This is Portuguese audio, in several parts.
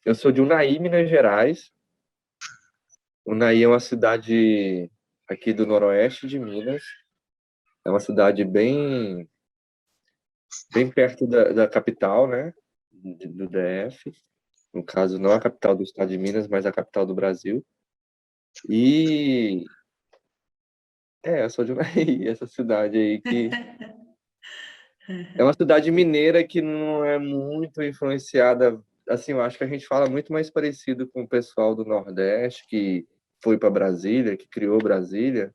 Eu sou de Unai, Minas Gerais. Unai é uma cidade aqui do noroeste de Minas. É uma cidade bem perto da capital, né? Do DF. No caso, não a capital do estado de Minas, mas a capital do Brasil. E eu sou de Unai, essa cidade aí que é uma cidade mineira que não é muito influenciada. Assim, eu acho que a gente fala muito mais parecido com o pessoal do Nordeste, que foi para Brasília, que criou Brasília,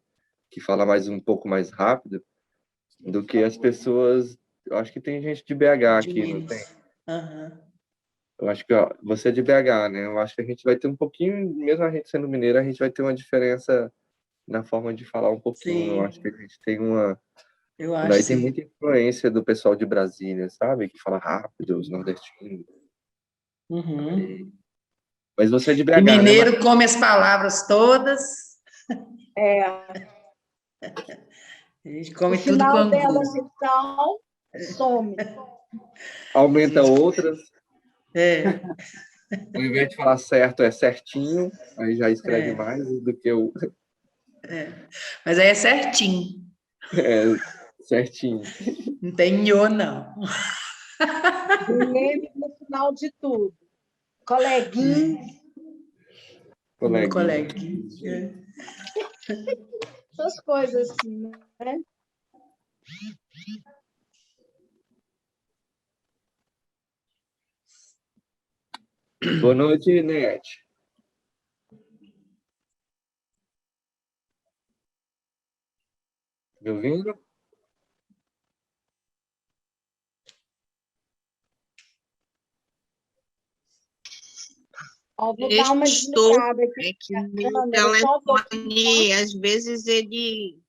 que fala mais um pouco mais rápido, do que as pessoas. Eu acho que tem gente de BH De aqui, não tem? Minas. Uhum. Eu acho que você é de BH, né? Eu acho que a gente vai ter um pouquinho, mesmo a gente sendo mineiro, a gente vai ter uma diferença na forma de falar um pouquinho. Eu acho Sim, que a gente tem uma. eu acho Daí tem sim. muita influência do pessoal de Brasília, sabe? Que fala rápido, os nordestinos. Uhum. Mas você é de E BH, né, mineiro come as palavras todas. A gente O come tudo com final angu. delas, então, some. A aumenta gente... outras. É, Ao invés de falar certo, é certinho. Aí já escreve é, mais do que o mas aí é certinho. certinho. Não tem nhô, não. DM no final de tudo. Coleguinha, Meu Coleguinha. coleguinha. essas coisas assim, né? Boa noite, Net. Me ouvindo? Ó, vou dar uma Estou, desligada aqui é que na meu câmera, só um pouquinho. telefone, às vezes ele...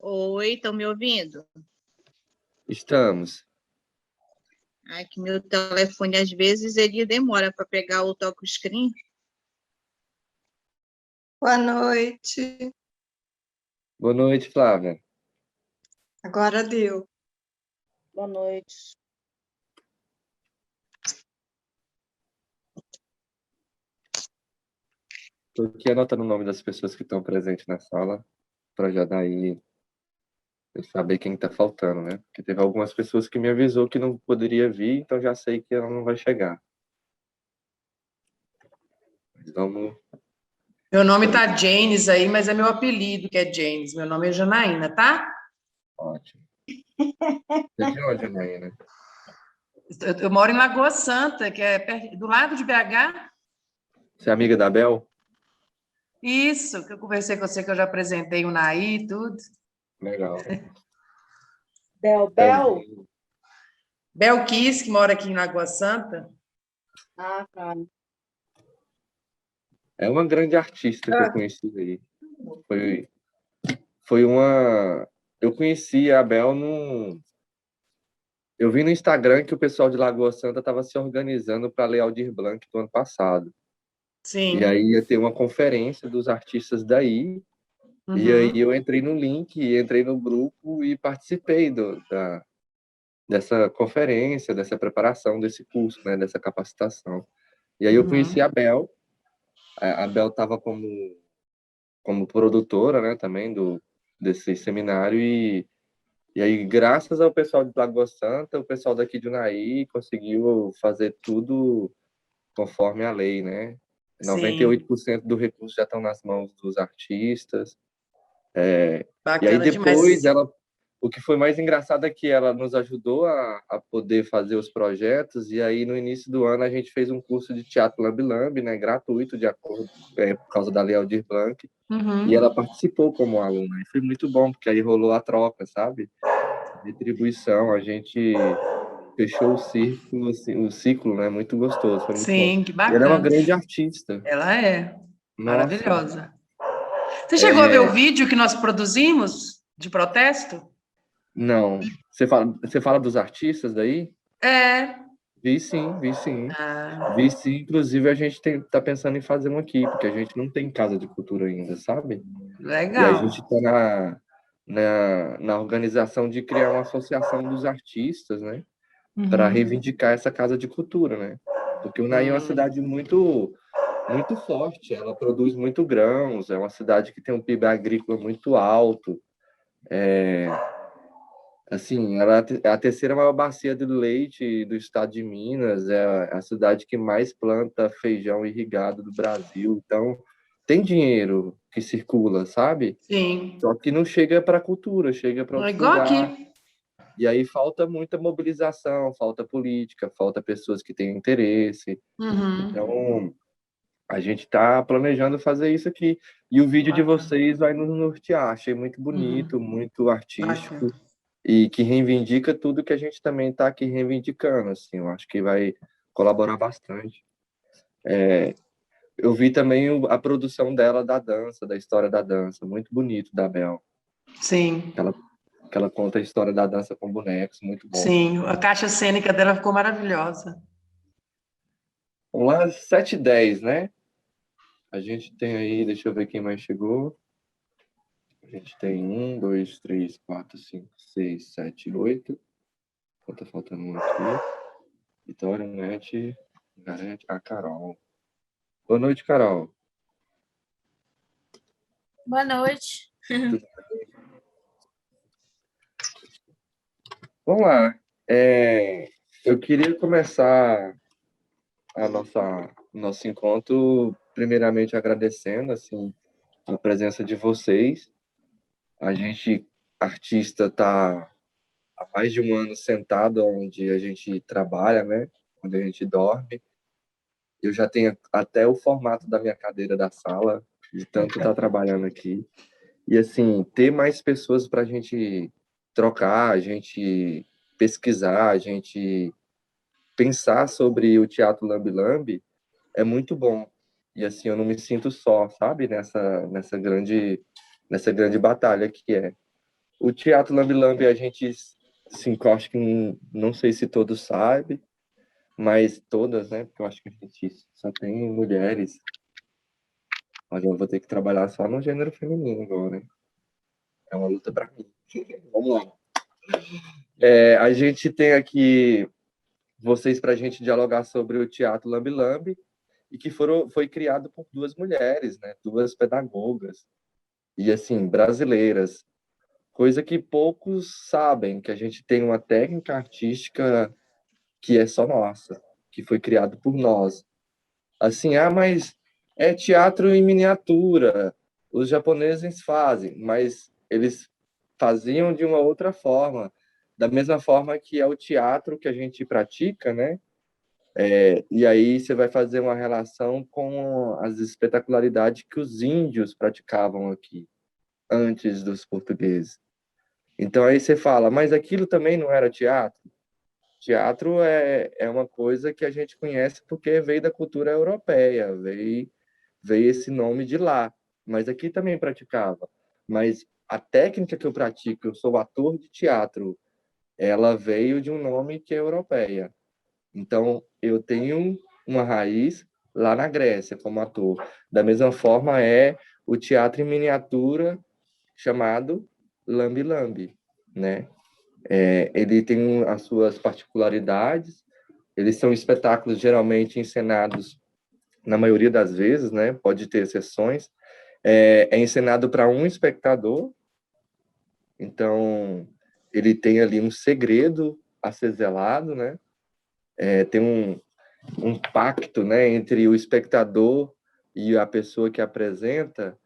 Oi, estão me ouvindo? Estamos. É que meu telefone, às vezes, ele demora para pegar o toque screen. Boa noite. Boa noite, Flávia. Agora deu. Boa noite. Estou aqui anotando o nome das pessoas que estão presentes na sala, para já daí eu saber quem está faltando, né? Porque teve algumas pessoas que me avisou que não poderia vir, então já sei que ela não vai chegar. Mas vamos. Meu nome tá Janes aí, mas é meu apelido que é Janes. Meu nome é Janaína, tá? Ótimo. Você é de onde, Anaína? Eu moro em Lagoa Santa, que é do lado de BH. Você é amiga da Bel? Isso, que eu conversei com você, que eu já apresentei o Naí e tudo. Legal. Bel. Belzinho. Belkis, que mora aqui em Lagoa Santa. Ah, tá. É uma grande artista que eu conheci aí. Foi uma. Eu conheci a Bel no. Eu vi no Instagram que o pessoal de Lagoa Santa estava se organizando para ler Aldir Blanc do ano passado. Sim. E aí ia ter uma conferência dos artistas daí. Uhum. E aí eu entrei no link, entrei no grupo e participei dessa conferência, dessa preparação, desse curso, né, dessa capacitação. E aí eu conheci a Bel. A Bel estava como produtora, né, também desse seminário e aí graças ao pessoal de Lagoa Santa, o pessoal daqui de Unai conseguiu fazer tudo conforme a lei, né? 98% do recurso já estão nas mãos dos artistas. E aí Bacana depois demais. o que foi mais engraçado é que ela nos ajudou a poder fazer os projetos, e aí no início do ano a gente fez um curso de teatro lambi-lambi, né, gratuito, de acordo, por causa da Lei Aldir Blanc, e ela participou como aluna, e foi muito bom, porque aí rolou a troca, sabe? Retribuição, a gente fechou o ciclo, né, muito gostoso, foi muito bom. Sim, que E ela é uma bacana. grande artista. Ela é Nossa. maravilhosa. Você chegou a ver o vídeo que nós produzimos de protesto? Não. Você fala dos artistas daí? É. Vi sim, vi sim. Ah, Vi sim, inclusive a gente tá pensando em fazer um aqui, porque a gente não tem casa de cultura ainda, sabe? E a legal. gente está na organização de criar uma associação dos artistas, né? Para Uhum. reivindicar essa casa de cultura, né? Porque o Naí é uma cidade muito forte, ela produz muito grãos, é uma cidade que tem um PIB agrícola muito alto. Assim, ela é a terceira maior bacia de leite do estado de Minas, é a cidade que mais planta feijão irrigado do Brasil. Então, tem dinheiro que circula, sabe? Sim. Só que não chega para a cultura, chega para É outros igual lugares. aqui. E aí falta muita mobilização, falta política, falta pessoas que têm interesse. Uhum. Então, a gente está planejando fazer isso aqui. E o vídeo de Bacana. vocês vai nos nortear. Achei muito bonito, Uhum. muito Bacana. artístico e que reivindica tudo que a gente também está aqui reivindicando. Assim, eu acho que vai colaborar bastante. Eu vi também a produção dela da dança, da história da dança, muito bonito da Bel. Sim. Que ela, que ela conta a história da dança com bonecos, muito bom. Sim. A caixa cênica dela ficou maravilhosa. Vamos lá, 7h10, né? A gente tem aí, deixa eu ver quem mais chegou. A gente tem 1, 2, 3, 4, 5, 6, 7, 8. Tá faltando um aqui. Vitória, Nete, Garete, a Carol. Boa noite, Carol. Boa noite. Vamos lá. Eu queria começar nosso encontro primeiramente agradecendo assim, a presença de vocês. A gente, artista, está há mais de um ano sentado onde a gente trabalha, né? Onde a gente dorme. Eu já tenho até o formato da minha cadeira da sala, de tanto estar trabalhando aqui. E, assim, ter mais pessoas para a gente trocar, a gente pesquisar, a gente pensar sobre o Teatro Lambi Lambi é muito bom. E, assim, eu não me sinto só, sabe? Nessa grande batalha que é. O Teatro Lambi Lambi, a gente se encosta que não sei se todos sabem, mas todas, né? Porque eu acho que a gente só tem mulheres. Mas eu vou ter que trabalhar só no gênero feminino agora, né? É uma luta para mim. Vamos lá. A gente tem aqui vocês para a gente dialogar sobre o Teatro Lambi Lambi e que foi criado por duas mulheres, né? Duas pedagogas e assim brasileiras, coisa que poucos sabem, que a gente tem uma técnica artística que é só nossa, que foi criado por nós. Assim, mas é teatro em miniatura. Os japoneses fazem, mas eles faziam de uma outra forma, da mesma forma que é o teatro que a gente pratica, né? E aí você vai fazer uma relação com as espetacularidades que os índios praticavam aqui, antes dos portugueses. Então aí você fala, mas aquilo também não era teatro? Teatro é uma coisa que a gente conhece porque veio da cultura europeia, veio esse nome de lá. Mas aqui também praticava. Mas a técnica que eu pratico, eu sou ator de teatro, ela veio de um nome que é europeia. Então, eu tenho uma raiz lá na Grécia como ator. Da mesma forma é o teatro em miniatura chamado Lambi Lambi, né? Ele tem as suas particularidades. Eles são espetáculos geralmente encenados na maioria das vezes, né? Pode ter exceções. É encenado para um espectador, então ele tem ali um segredo a ser zelado, né? Tem um pacto, né, entre o espectador e a pessoa que apresenta,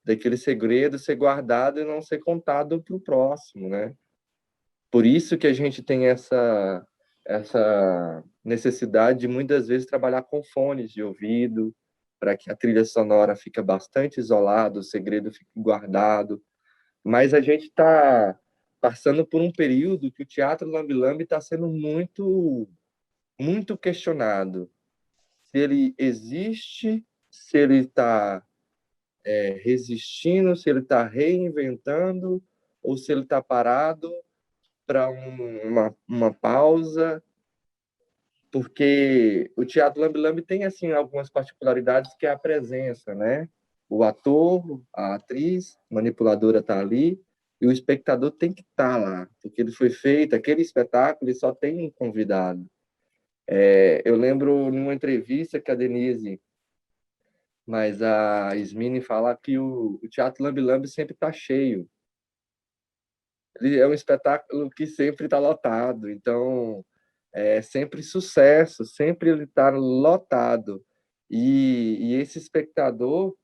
daquele segredo ser guardado e não ser contado para o próximo, né? Por isso que a gente tem essa necessidade de muitas vezes trabalhar com fones de ouvido, para que a trilha sonora fique bastante isolada, o segredo fique guardado. Mas a gente está passando por um período que o teatro Lambi Lambi está sendo muito questionado. Se ele existe, se ele está resistindo, se ele está reinventando, ou se ele está parado para uma pausa, porque o teatro lambe-lambe tem assim algumas particularidades que é a presença, né? O ator, a atriz, a manipuladora está ali e o espectador tem que estar lá, porque ele foi feito, aquele espetáculo, ele só tem um convidado. Eu lembro numa entrevista que a Denise, mas a Ismini fala que o Teatro Lambe-Lambe sempre está cheio. Ele é um espetáculo que sempre está lotado, então é sempre sucesso, sempre ele está lotado. E esse espectador,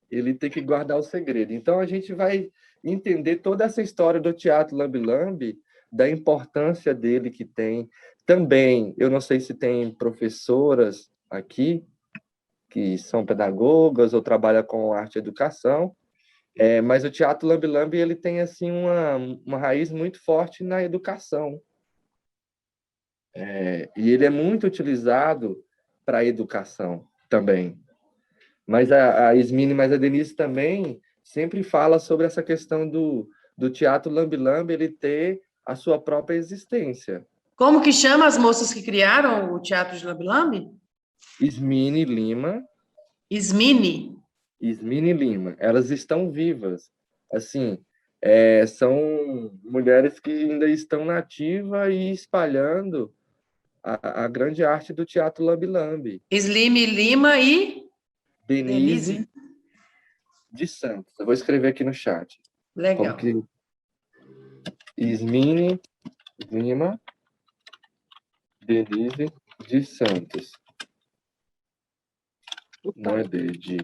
ele tem que guardar o segredo. Então a gente vai entender toda essa história do Teatro Lambe-Lambe, da importância dele que tem. Também, eu não sei se tem professoras aqui que são pedagogas ou trabalham com arte e educação, mas o Teatro Lambe-Lambe ele tem assim uma raiz muito forte na educação. E ele é muito utilizado para a educação também. Mas a Ismini, mas a Denise também sempre fala sobre essa questão do Teatro Lambe-Lambe ele ter a sua própria existência. Como que chama as moças que criaram o Teatro de Lambe-Lambe? Ismini Lima. Ismini. Ismini Lima. Elas estão vivas. Assim, são mulheres que ainda estão na ativa e espalhando a grande arte do Teatro Lambe-Lambe. Islime Lima e Denise de Santos. Eu vou escrever aqui no chat. Legal. Ismini Lima, Denise de Santos. Não é de.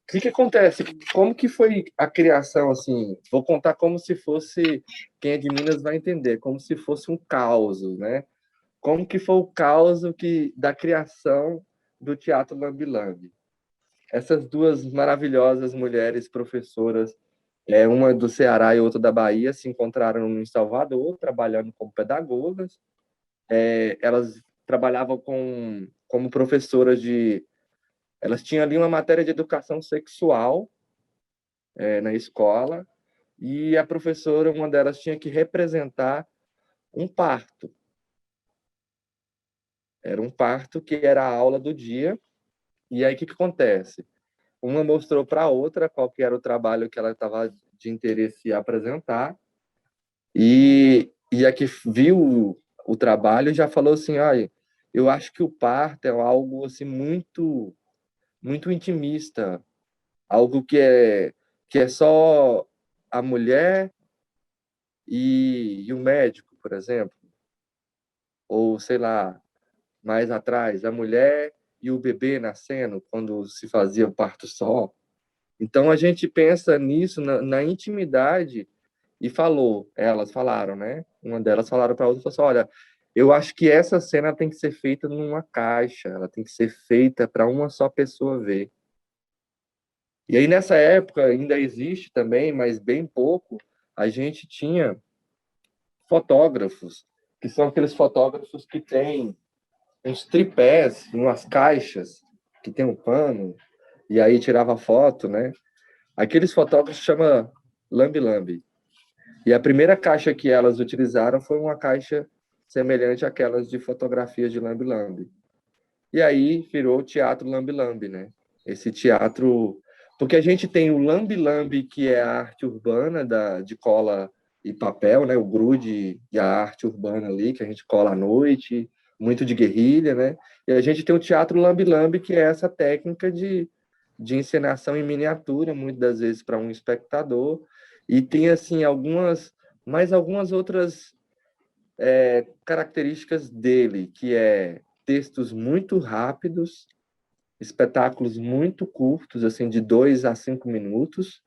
O que acontece? Como que foi a criação, assim? Vou contar como se fosse, quem é de Minas vai entender, como se fosse um caos, né? Como que foi o caos da criação do Teatro Lambe-Lambe? Essas duas maravilhosas mulheres professoras, uma do Ceará e outra da Bahia, se encontraram em Salvador, trabalhando como pedagogas. Elas trabalhavam como professoras elas tinham ali uma matéria de educação sexual na escola, e a professora, uma delas, tinha que representar um parto. Era um parto que era a aula do dia. E aí, o que acontece? Uma mostrou para a outra qual que era o trabalho que ela estava de interesse em apresentar, e a que viu o trabalho já falou assim, olha, eu acho que o parto é algo assim, muito, muito intimista, algo que é só a mulher e o médico, por exemplo, ou sei lá, mais atrás, a mulher e o bebê nascendo, quando se fazia o parto só. Então, a gente pensa nisso, na intimidade, e elas falaram, né? Uma delas falaram para a outra, falou assim, olha, eu acho que essa cena tem que ser feita numa caixa, ela tem que ser feita para uma só pessoa ver. E aí, nessa época, ainda existe também, mas bem pouco, a gente tinha fotógrafos, que são aqueles fotógrafos que têm uns tripés, umas caixas, que tem um pano, e aí tirava foto, né? Aqueles fotógrafos chama lambe-lambe. E a primeira caixa que elas utilizaram foi uma caixa semelhante àquelas de fotografias de lambe-lambe. E aí virou o teatro lambe-lambe, né? Esse teatro... Porque a gente tem o lambe-lambe, que é a arte urbana de cola e papel, né? O grude e a arte urbana ali, que a gente cola à noite, muito de guerrilha, né? E a gente tem o teatro lambe-lambe, que é essa técnica de encenação em miniatura, muitas das vezes para um espectador, e tem assim algumas outras características dele, que é textos muito rápidos, espetáculos muito curtos, assim, de 2 a 5 minutos.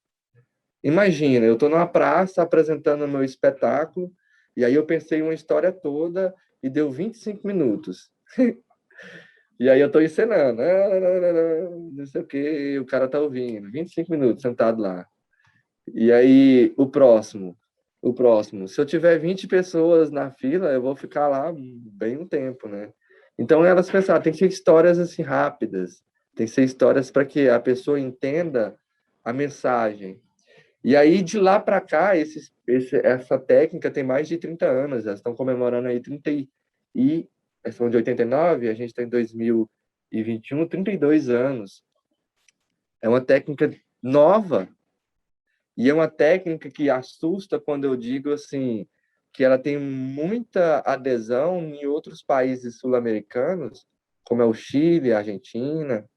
Imagina, eu estou numa praça apresentando o meu espetáculo, e aí eu pensei uma história toda e deu 25 minutos. E aí eu estou encenando, não sei o que, o cara está ouvindo, 25 minutos sentado lá. E aí o próximo. Se eu tiver 20 pessoas na fila, eu vou ficar lá bem um tempo, né? Então elas pensaram, tem que ser histórias assim rápidas, tem que ser histórias para que a pessoa entenda a mensagem. E aí, de lá para cá, essa técnica tem mais de 30 anos, elas estão comemorando aí 30 elas são de 89, a gente está em 2021, 32 anos. É uma técnica nova, e é uma técnica que assusta quando eu digo assim, que ela tem muita adesão em outros países sul-americanos, como é o Chile, a Argentina.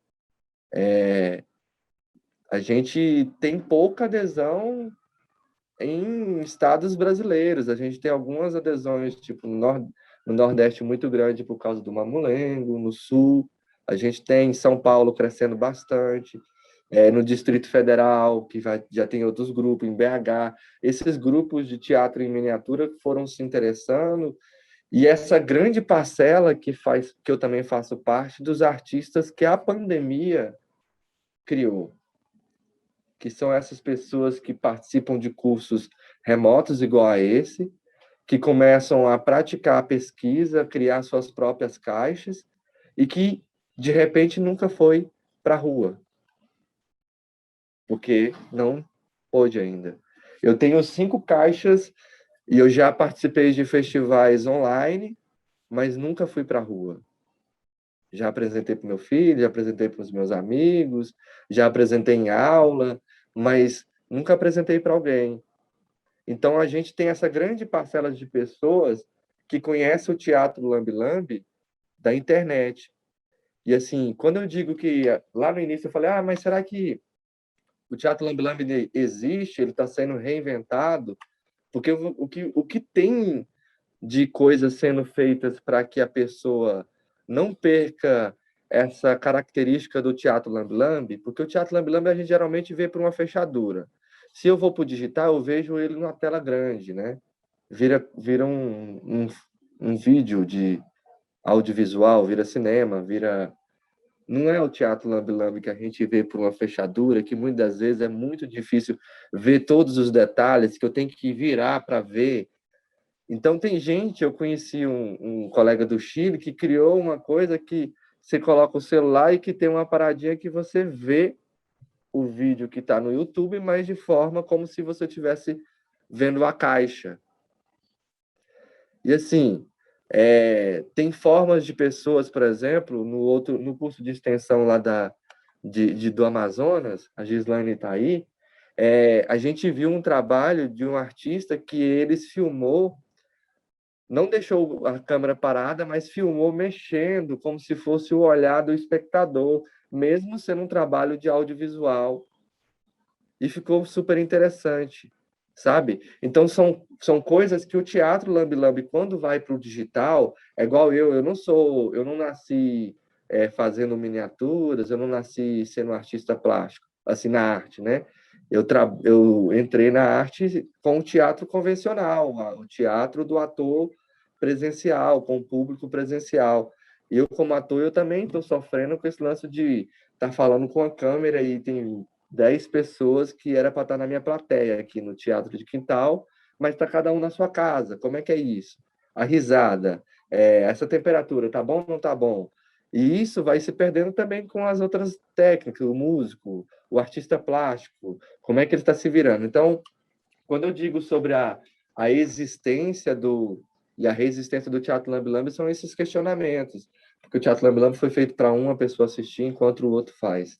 A gente tem pouca adesão em estados brasileiros. A gente tem algumas adesões, tipo, no Nordeste muito grande por causa do mamulengo, no Sul. A gente tem em São Paulo crescendo bastante, no Distrito Federal, que já tem outros grupos, em BH. Esses grupos de teatro em miniatura foram se interessando, e essa grande parcela que eu também faço parte, dos artistas que a pandemia criou, que são essas pessoas que participam de cursos remotos igual a esse, que começam a praticar a pesquisa, criar suas próprias caixas, e que, de repente, nunca foi para a rua, porque não pôde ainda. Eu tenho 5 caixas e eu já participei de festivais online, mas nunca fui para a rua. Já apresentei para o meu filho, já apresentei para os meus amigos, já apresentei em aula, mas nunca apresentei para alguém. Então, a gente tem essa grande parcela de pessoas que conhece o Teatro Lambe Lambe da internet. E, assim, quando eu digo que, lá no início, eu falei, mas será que o Teatro Lambe Lambe existe? Ele está sendo reinventado? Porque o que tem de coisas sendo feitas para que a pessoa não perca essa característica do Teatro Lambe Lambe, porque o Teatro Lambe Lambe a gente geralmente vê por uma fechadura. Se eu vou para o digital, eu vejo ele numa tela grande, né? Vira um vídeo de audiovisual, vira cinema, vira... Não é o Teatro Lambe Lambe que a gente vê por uma fechadura, que muitas vezes é muito difícil ver todos os detalhes, que eu tenho que virar para ver. Então, tem gente, eu conheci um colega do Chile que criou uma coisa que você coloca o celular e que tem uma paradinha que você vê o vídeo que está no YouTube, mas de forma como se você estivesse vendo a caixa. E assim, tem formas de pessoas, por exemplo, no curso de extensão lá do Amazonas, a Gislaine está aí, a gente viu um trabalho de um artista que eles filmou, não deixou a câmera parada, mas filmou mexendo, como se fosse o olhar do espectador, mesmo sendo um trabalho de audiovisual. E ficou super interessante, sabe? Então, são coisas que o teatro Lambe Lambe, quando vai para o digital, é igual eu não nasci fazendo miniaturas, eu não nasci sendo artista plástico, assim, na arte, né? Eu entrei na arte com o teatro convencional, o teatro do ator presencial, com o público presencial. E eu, como ator, eu também estou sofrendo com esse lance de estar falando com a câmera e tem 10 pessoas que era para estar na minha plateia aqui no Teatro de Quintal, mas está cada um na sua casa. Como é que é isso? A risada, essa temperatura, tá bom ou não tá bom? E isso vai se perdendo também com as outras técnicas, o músico, o artista plástico, como é que ele está se virando. Então, quando eu digo sobre a existência e a resistência do Teatro Lambe Lambe, são esses questionamentos, porque o Teatro Lambe Lambe foi feito para uma pessoa assistir enquanto o outro faz.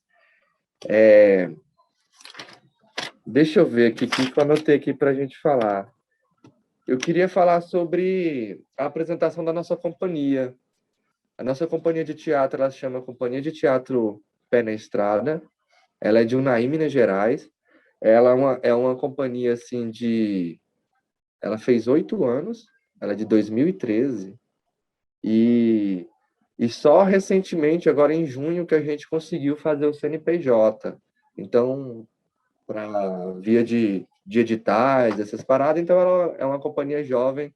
Deixa eu ver aqui o que eu anotei aqui para a gente falar. Eu queria falar sobre a apresentação da nossa companhia. A nossa companhia de teatro, ela se chama Companhia de Teatro Pé na Estrada. Ela é de Unai, Minas Gerais. Ela é uma companhia assim de... Ela fez 8 anos, ela é de 2013. E só recentemente, agora em junho, que a gente conseguiu fazer o CNPJ. Então, para via de editais, essas paradas. Então, ela é uma companhia jovem,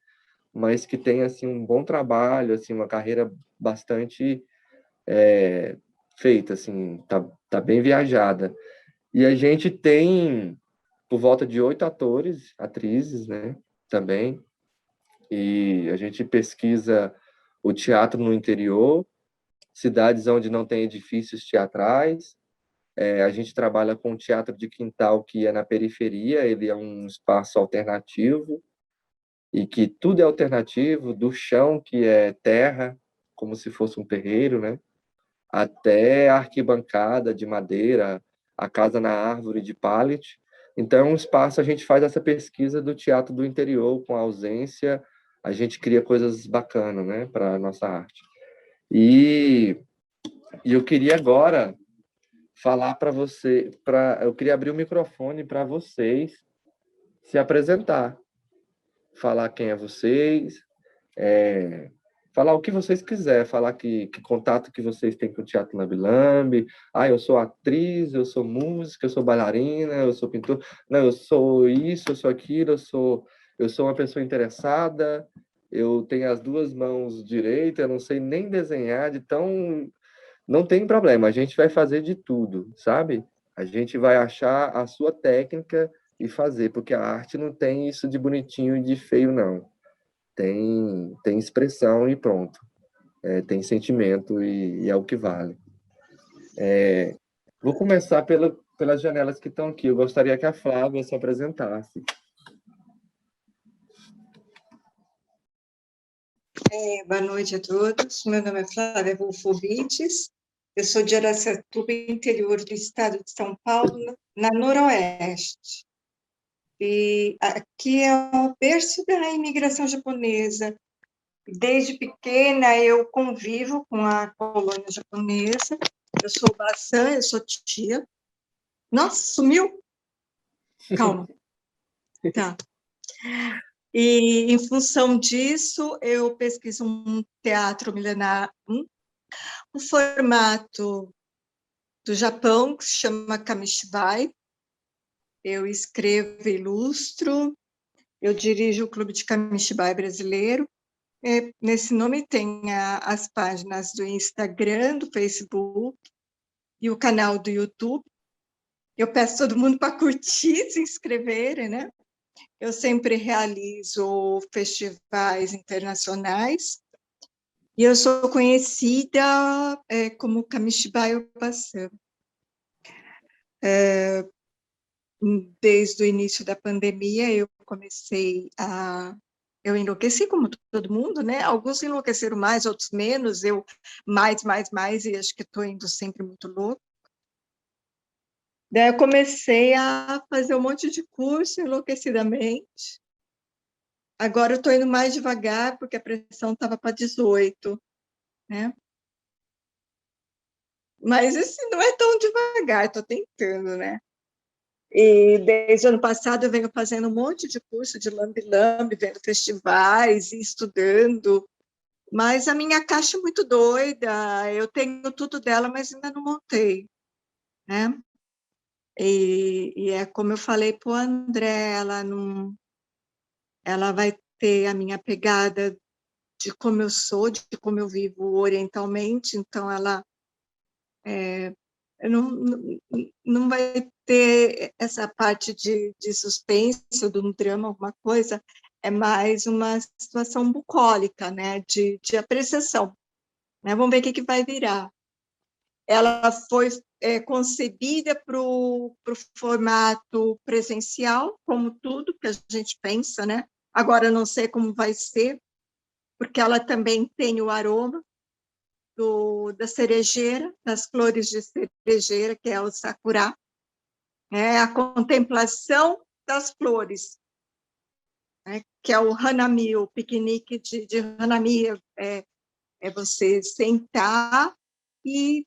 mas que tem assim um bom trabalho, assim, uma carreira bastante feita, assim, tá bem viajada. E a gente tem por volta de 8 atores, atrizes, né, também. E a gente pesquisa o teatro no interior, cidades onde não tem edifícios teatrais, A gente trabalha com o teatro de quintal, que é na periferia, ele é um espaço alternativo, e que tudo é alternativo, do chão, que é terra, como se fosse um terreiro, né? Até a arquibancada de madeira, a casa na árvore de pallet. Então, é um espaço, a gente faz essa pesquisa do teatro do interior, com a ausência, a gente cria coisas bacanas, né, para a nossa arte. E eu queria agora falar para você, eu queria abrir o microfone para vocês se apresentar, falar quem é vocês, falar o que vocês quiserem, falar que contato que vocês têm com o Teatro Lambe Lambe. Eu sou atriz, eu sou música, eu sou bailarina, eu sou pintor. Não, eu sou isso, eu sou aquilo, eu sou uma pessoa interessada, eu tenho as duas mãos direitas, eu não sei nem desenhar, então não tem problema, a gente vai fazer de tudo, sabe? A gente vai achar a sua técnica e fazer, porque a arte não tem isso de bonitinho e de feio, não. Tem expressão e pronto. Tem sentimento e é o que vale. Vou começar pelas janelas que estão aqui. Eu gostaria que a Flávia se apresentasse. Boa noite a todos. Meu nome é Flávia Wolfovites. Eu sou de Araçatuba, interior do estado de São Paulo, na Noroeste. E aqui é o berço da imigração japonesa. Desde pequena eu convivo com a colônia japonesa. Eu sou Bassan, eu sou tia. Nossa, sumiu? Calma. Tá. E, em função disso, eu pesquiso um teatro milenar, um formato do Japão, que se chama Kamishibai. Eu escrevo e ilustro, eu dirijo o Clube de Kamishibai brasileiro. Nesse nome tem as páginas do Instagram, do Facebook e o canal do YouTube. Eu peço todo mundo para curtir, se inscreverem, né? Eu sempre realizo festivais internacionais e eu sou conhecida como Kamishibai Obassan. Desde o início da pandemia, eu enlouqueci como todo mundo, né? Alguns enlouqueceram mais, outros menos, eu mais, e acho que estou indo sempre muito louco. Daí eu comecei a fazer um monte de curso enlouquecidamente. Agora eu estou indo mais devagar, porque a pressão estava para 18, né? Mas assim, não é tão devagar, estou tentando, né? E desde o ano passado eu venho fazendo um monte de curso de lambe-lambe, vendo festivais e estudando, mas a minha caixa é muito doida, eu tenho tudo dela, mas ainda não montei, né? E é como eu falei para o André, ela vai ter a minha pegada de como eu sou, de como eu vivo orientalmente, então ela não vai ter essa parte de suspense, ou de um drama, alguma coisa, é mais uma situação bucólica, né, de apreciação. Né? Vamos ver o que vai virar. Ela foi concebida para o formato presencial, como tudo que a gente pensa, né? Agora eu não sei como vai ser, porque ela também tem o aroma da cerejeira, das flores de cerejeira, que é o sakura, a contemplação das flores, né, que é o hanami, o piquenique de hanami, é você sentar e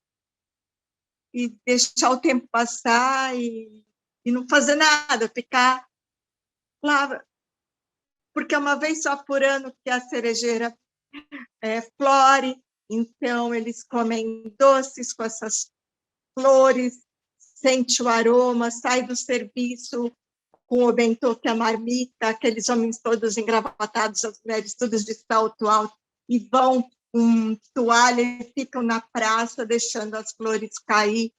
deixar o tempo passar e não fazer nada, ficar lá, porque é uma vez só por ano que a cerejeira flore, então eles comem doces com essas flores, sente o aroma, sai do serviço com o bentô, que é a marmita, aqueles homens todos engravatados, as mulheres todas de salto alto, e vão com toalha e ficam na praça, deixando as flores cair.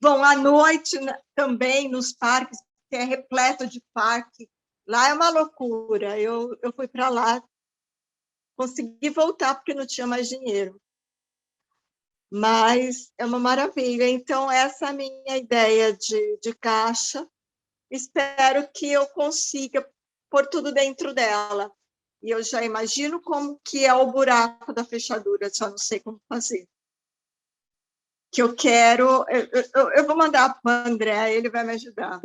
Vão à noite também nos parques, que é repleto de parque. Lá é uma loucura. Eu fui para lá, consegui voltar porque não tinha mais dinheiro. mas é uma maravilha. Então, essa é a minha ideia de caixa. Espero que eu consiga pôr tudo dentro dela. E eu já imagino como que é o buraco da fechadura, só não sei como fazer. Que eu quero... Eu vou mandar para o André, ele vai me ajudar.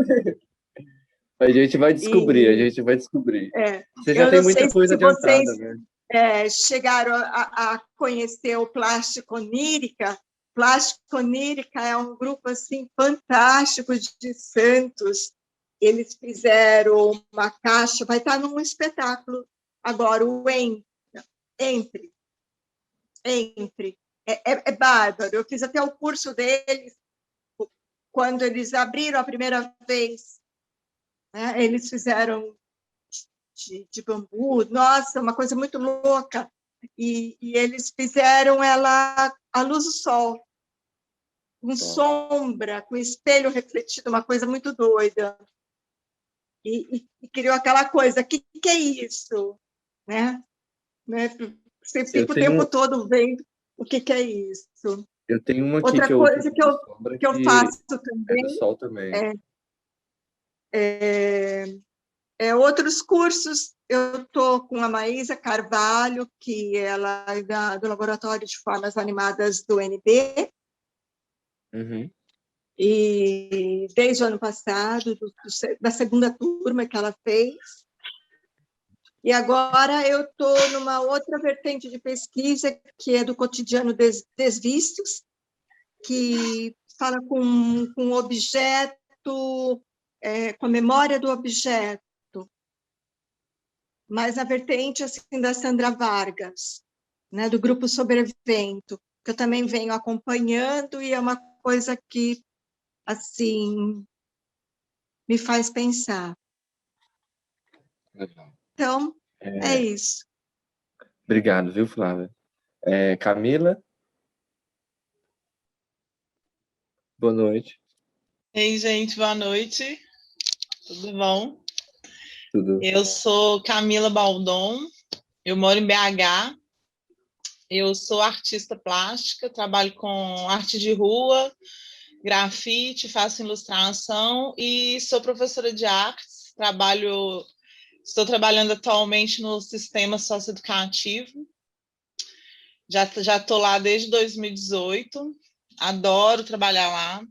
A gente vai descobrir, E, a gente vai descobrir. Você já eu tem não muita sei coisa se vocês adiantada, né? chegaram a conhecer o Plástico Onírica. Plástico Onírica é um grupo assim fantástico de Santos. Eles fizeram uma caixa, vai estar num espetáculo agora, o Entre. É bárbaro. Eu fiz até o curso deles quando eles abriram a primeira vez. Né? Eles fizeram de bambu, nossa, uma coisa muito louca. E eles fizeram ela à luz do sol, com sombra, com espelho refletido, uma coisa muito doida. E criou aquela coisa, o que é isso? Né? Você fica o tempo todo vendo o que é isso. Eu tenho uma aqui Outra que eu uso coisa de sombra que eu faço é do também sol também. é outros cursos. Eu estou com a Maísa Carvalho, que ela é do Laboratório de Formas Animadas do UNB, Uhum. e desde o ano passado, da segunda turma que ela fez. E agora eu estou numa outra vertente de pesquisa, que é do cotidiano Desvistos, que fala com objeto, com a memória do objeto, mas a vertente assim, da Sandra Vargas, né, do Grupo Sobrevento, que eu também venho acompanhando, e é uma coisa que assim me faz pensar. Legal. Então, é isso. Obrigado, viu, Flávia? Camila? Boa noite. Ei, gente, boa noite. Tudo bom? Tudo. Eu sou Camila Baldon, eu moro em BH, eu sou artista plástica, trabalho com arte de rua, grafite, faço ilustração e sou professora de artes, estou trabalhando atualmente no sistema socioeducativo, já estou lá desde 2018, adoro trabalhar lá.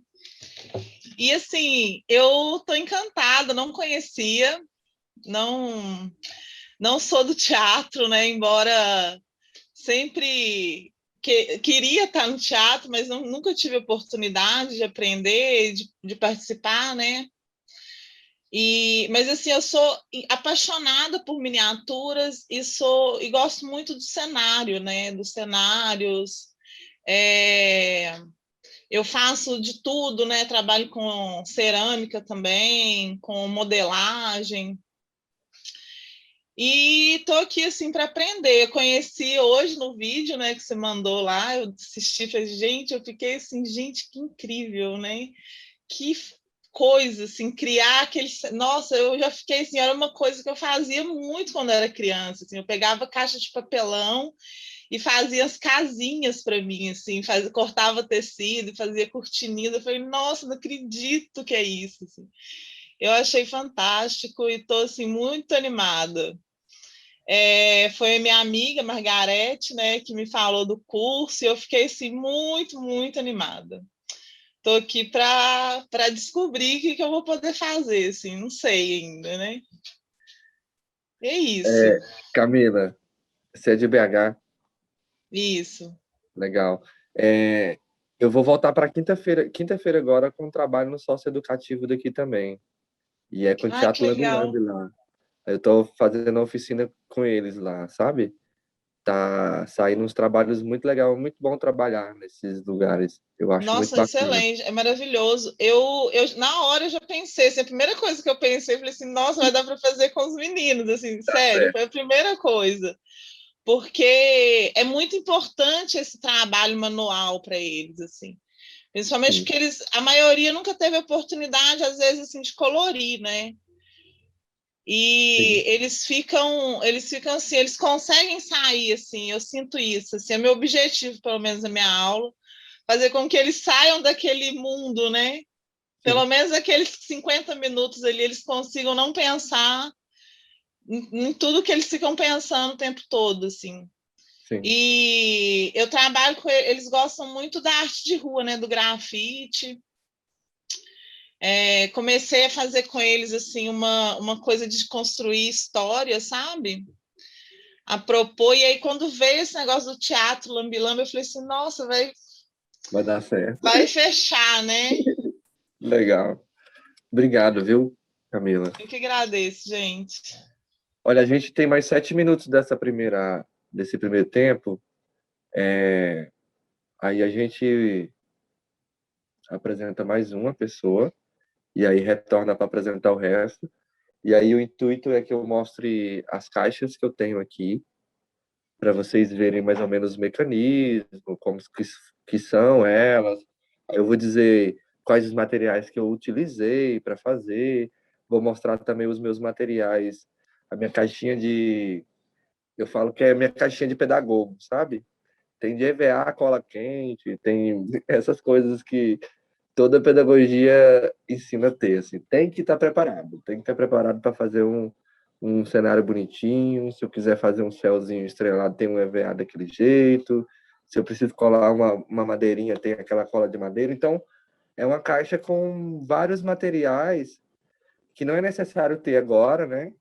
E assim, eu estou encantada, não conhecia, não sou do teatro, né? Embora sempre queria estar no teatro, mas nunca tive oportunidade de aprender, de participar, né? Mas assim, eu sou apaixonada por miniaturas e gosto muito do cenário, né? Dos cenários. Eu faço de tudo, né? Trabalho com cerâmica também, com modelagem. E tô aqui assim para aprender. Eu conheci hoje no vídeo, né, que você mandou lá, eu assisti, falei, gente, eu fiquei assim, gente, que incrível, né? Que coisa assim, criar aquele, nossa, eu já fiquei assim, era uma coisa que eu fazia muito quando era criança, assim, eu pegava caixa de papelão e fazia as casinhas para mim, assim, cortava tecido, fazia cortininha, eu falei, nossa, não acredito que é isso, assim. Eu achei fantástico e tô assim muito animada. Foi a minha amiga Margarete, né, que me falou do curso e eu fiquei assim muito, muito animada. Estou aqui para descobrir o que eu vou poder fazer, assim, não sei ainda, né? É isso. Camila, você é de BH? Isso. Legal. Eu vou voltar para quinta-feira agora com um trabalho no sócio educativo daqui também. E é com o Ai, que Teatro legal. Lambi lá. Eu tô fazendo uma oficina com eles lá, sabe? Tá saindo uns trabalhos muito legais, muito bom trabalhar nesses lugares. Eu acho muito Nossa, bacana. excelente, é maravilhoso. Na hora eu já pensei, assim, a primeira coisa que eu pensei, eu falei assim, nossa, vai dar para fazer com os meninos, assim, Tá sério, certo. foi a primeira coisa. Porque é muito importante esse trabalho manual para eles, assim. Principalmente Sim. porque a maioria nunca teve oportunidade, às vezes, assim, de colorir, né? E Sim. eles ficam assim, eles conseguem sair, assim, eu sinto isso, assim, é meu objetivo, pelo menos, na minha aula, fazer com que eles saiam daquele mundo, né? Pelo menos aqueles 50 minutos ali, eles consigam não pensar em tudo que eles ficam pensando o tempo todo, assim. Sim. E eu trabalho com eles gostam muito da arte de rua, né? Do grafite. Comecei a fazer com eles assim uma coisa de construir história, sabe? A propor, e aí quando veio esse negócio do teatro Lambi-Lambi, eu falei assim, nossa, Vai dar certo. vai fechar, né? Legal. Obrigado, viu, Camila? Eu que agradeço, gente. Olha, a gente tem mais 7 minutos desse primeiro tempo. Aí a gente apresenta mais uma pessoa e aí retorna para apresentar o resto. E aí o intuito é que eu mostre as caixas que eu tenho aqui para vocês verem mais ou menos o mecanismo, como que são elas. Eu vou dizer quais os materiais que eu utilizei para fazer. Vou mostrar também os meus materiais, a minha caixinha de... Eu falo que é a minha caixinha de pedagogo, sabe? Tem de EVA, cola quente, tem essas coisas que toda pedagogia ensina a ter, assim. Tem que estar preparado, tem que estar preparado para fazer um cenário bonitinho. Se eu quiser fazer um céuzinho estrelado, tem um EVA daquele jeito. Se eu preciso colar uma madeirinha, tem aquela cola de madeira. Então, é uma caixa com vários materiais que não é necessário ter agora, né?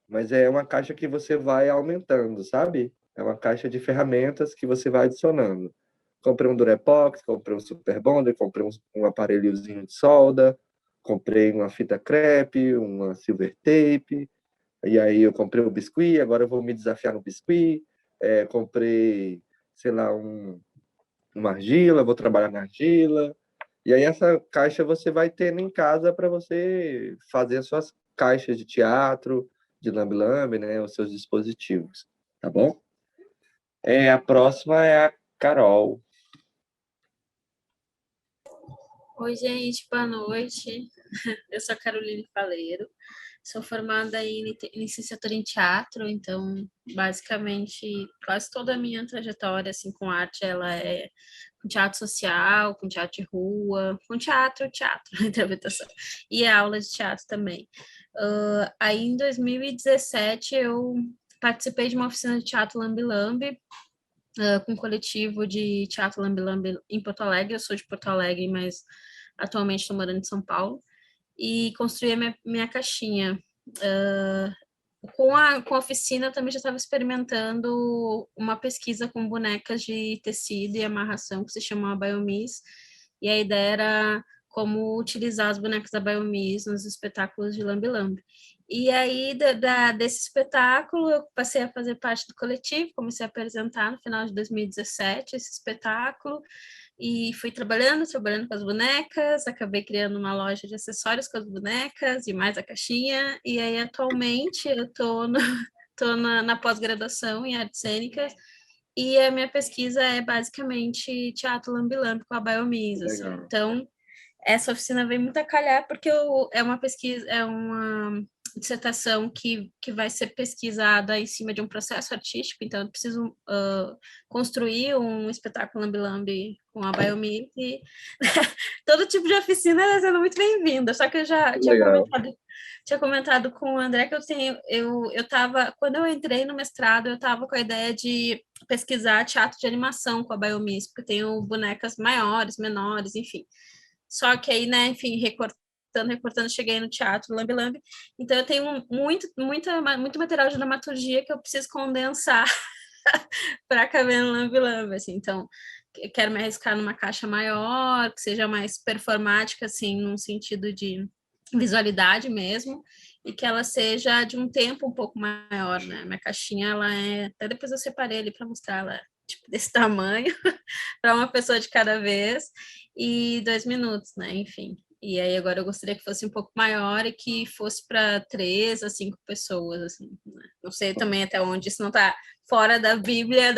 Mas é uma caixa que você vai aumentando, sabe? É uma caixa de ferramentas que você vai adicionando. Comprei um Durepox, comprei um Super Bonder, comprei um aparelhozinho de solda, comprei uma fita crepe, uma silver tape, e aí eu comprei o biscuit, agora eu vou me desafiar no biscuit. Comprei, sei lá, uma argila, vou trabalhar na argila. E aí essa caixa você vai tendo em casa para você fazer as suas caixas de teatro, de lambe-lambe, né, os seus dispositivos, tá bom? A próxima é a Carol. Oi, gente, boa noite. Eu sou a Caroline Faleiro, sou formada em licenciatura em teatro, então, basicamente, quase toda a minha trajetória, assim, com arte, ela é com teatro social, com teatro de rua, com teatro, interpretação, e aula de teatro também. Aí, em 2017, eu participei de uma oficina de teatro Lambi-Lambi, com um coletivo de teatro Lambi-Lambi em Porto Alegre. Eu sou de Porto Alegre, mas atualmente estou morando em São Paulo, e construí a minha caixinha. Com a oficina, eu também já estava experimentando uma pesquisa com bonecas de tecido e amarração, que se chama Biomiss, e a ideia era como utilizar as bonecas da Biomiss nos espetáculos de Lambi-Lambi. E aí, desse espetáculo, eu passei a fazer parte do coletivo, comecei a apresentar no final de 2017 esse espetáculo, e fui trabalhando com as bonecas, acabei criando uma loja de acessórios com as bonecas e mais a caixinha, e aí atualmente eu estou na pós-graduação em artes cênicas, e a minha pesquisa é basicamente teatro Lambi-Lambi com a Biomiss, assim. Então, essa oficina vem muito a calhar, porque é uma pesquisa, é uma dissertação que vai ser pesquisada em cima de um processo artístico, então eu preciso construir um espetáculo Lambi-Lambi com a Biomiss, e todo tipo de oficina está sendo muito bem-vinda, só que eu já tinha comentado com o André que quando eu entrei no mestrado, eu estava com a ideia de pesquisar teatro de animação com a Biomiss, porque tenho bonecas maiores, menores, enfim. Só que aí, né, enfim, recortando, cheguei no teatro Lambi-Lambi. Então, eu tenho muito material de dramaturgia que eu preciso condensar para caber no Lambi-Lambi, assim. Então, eu quero me arriscar numa caixa maior, que seja mais performática, assim, num sentido de visualidade mesmo, e que ela seja de um tempo um pouco maior, né? Minha caixinha, ela até depois eu separei ali para mostrar, ela tipo desse tamanho, para uma pessoa de cada vez, e 2 minutos, né? Enfim. E aí agora eu gostaria que fosse um pouco maior e que fosse para 3 a 5 pessoas, assim, né? Não sei também até onde isso não está fora da Bíblia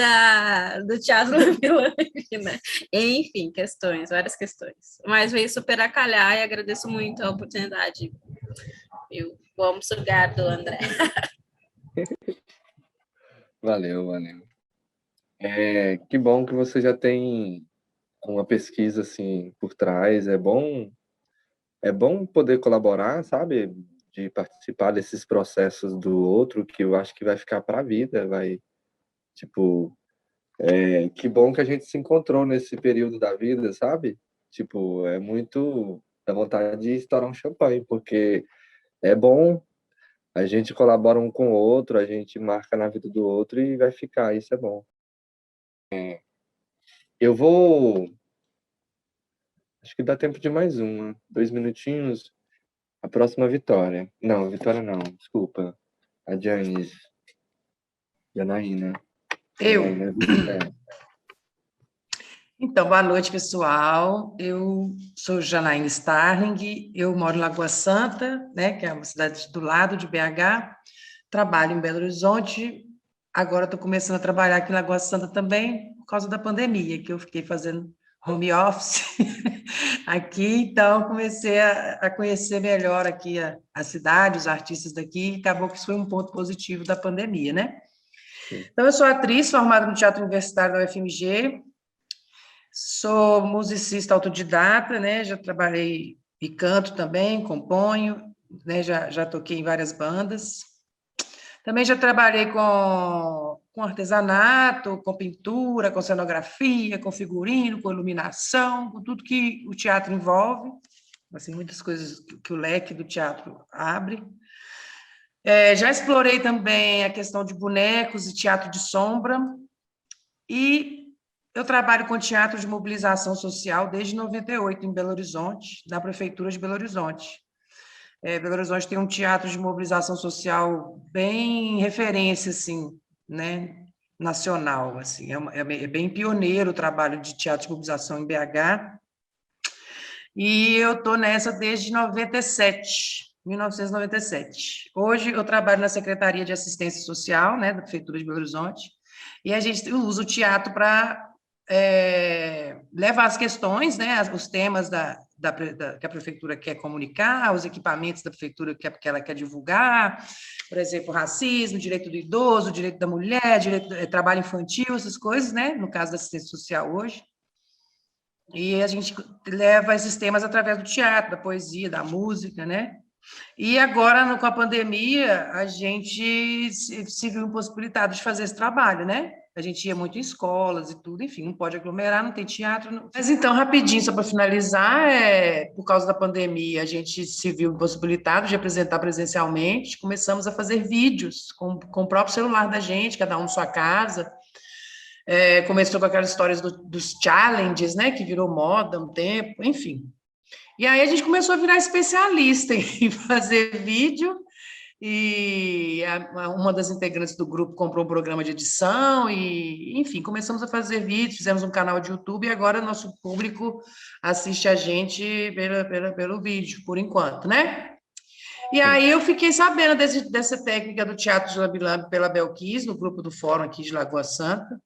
do teatro Lambi-Lambi, né? Enfim, várias questões. Mas veio super a calhar e agradeço muito a oportunidade. Eu amo sugar do André. Valeu. Que bom que você já tem uma pesquisa assim por trás. É bom poder colaborar, sabe? De participar desses processos do outro, que eu acho que vai ficar para a vida, vai, tipo, que bom que a gente se encontrou nesse período da vida, sabe? Tipo, é muito da vontade de estourar um champanhe, porque é bom, a gente colabora um com o outro, a gente marca na vida do outro e vai ficar, isso é bom. Eu vou, acho que dá tempo de mais uma, 2 minutinhos, a próxima Vitória. Não, Vitória não, desculpa. A Janaína. Eu. Janaína, Então, boa noite, pessoal. Eu sou Janaína Starling, eu moro em Lagoa Santa, né, que é uma cidade do lado de BH, trabalho em Belo Horizonte, agora estou começando a trabalhar aqui em Lagoa Santa também, por causa da pandemia, que eu fiquei fazendo home office aqui, então comecei a conhecer melhor aqui a cidade, os artistas daqui, e acabou que isso foi um ponto positivo da pandemia, né? Então, eu sou atriz formada no Teatro Universitário da UFMG, sou musicista autodidata, né? Já trabalhei e canto também, componho, né? Já toquei em várias bandas. Também já trabalhei com artesanato, com pintura, com cenografia, com figurino, com iluminação, com tudo que o teatro envolve, assim, muitas coisas que o leque do teatro abre. Já explorei também a questão de bonecos e teatro de sombra, e eu trabalho com teatro de mobilização social desde 98, em Belo Horizonte, na Prefeitura de Belo Horizonte. Belo Horizonte tem um teatro de mobilização social bem referência, assim, né, nacional, assim, é bem pioneiro o trabalho de teatro de mobilização em BH, e eu estou nessa desde 1997. Hoje eu trabalho na Secretaria de Assistência Social, né, da Prefeitura de Belo Horizonte, e a gente usa o teatro para levar as questões, né, os temas que a prefeitura quer comunicar, os equipamentos da prefeitura que ela quer divulgar, por exemplo, racismo, direito do idoso, direito da mulher, trabalho infantil, essas coisas, né, no caso da assistência social hoje. E a gente leva esses temas através do teatro, da poesia, da música, né? E agora, com a pandemia, a gente se viu impossibilitado de fazer esse trabalho, né? A gente ia muito em escolas e tudo, enfim, não pode aglomerar, não tem teatro. Não. Mas então, rapidinho, só para finalizar, por causa da pandemia, a gente se viu impossibilitado de apresentar presencialmente, começamos a fazer vídeos com o próprio celular da gente, cada um na sua casa. Começou com aquelas histórias dos challenges, né, que virou moda há um tempo, enfim. E aí a gente começou a virar especialista em fazer vídeo, e uma das integrantes do grupo comprou um programa de edição, e, enfim, começamos a fazer vídeos, fizemos um canal de YouTube, e agora nosso público assiste a gente pelo vídeo, por enquanto, né? E aí eu fiquei sabendo dessa técnica do Teatro de Lambi-Lambi pela Belkis, no grupo do Fórum aqui de Lagoa Santa,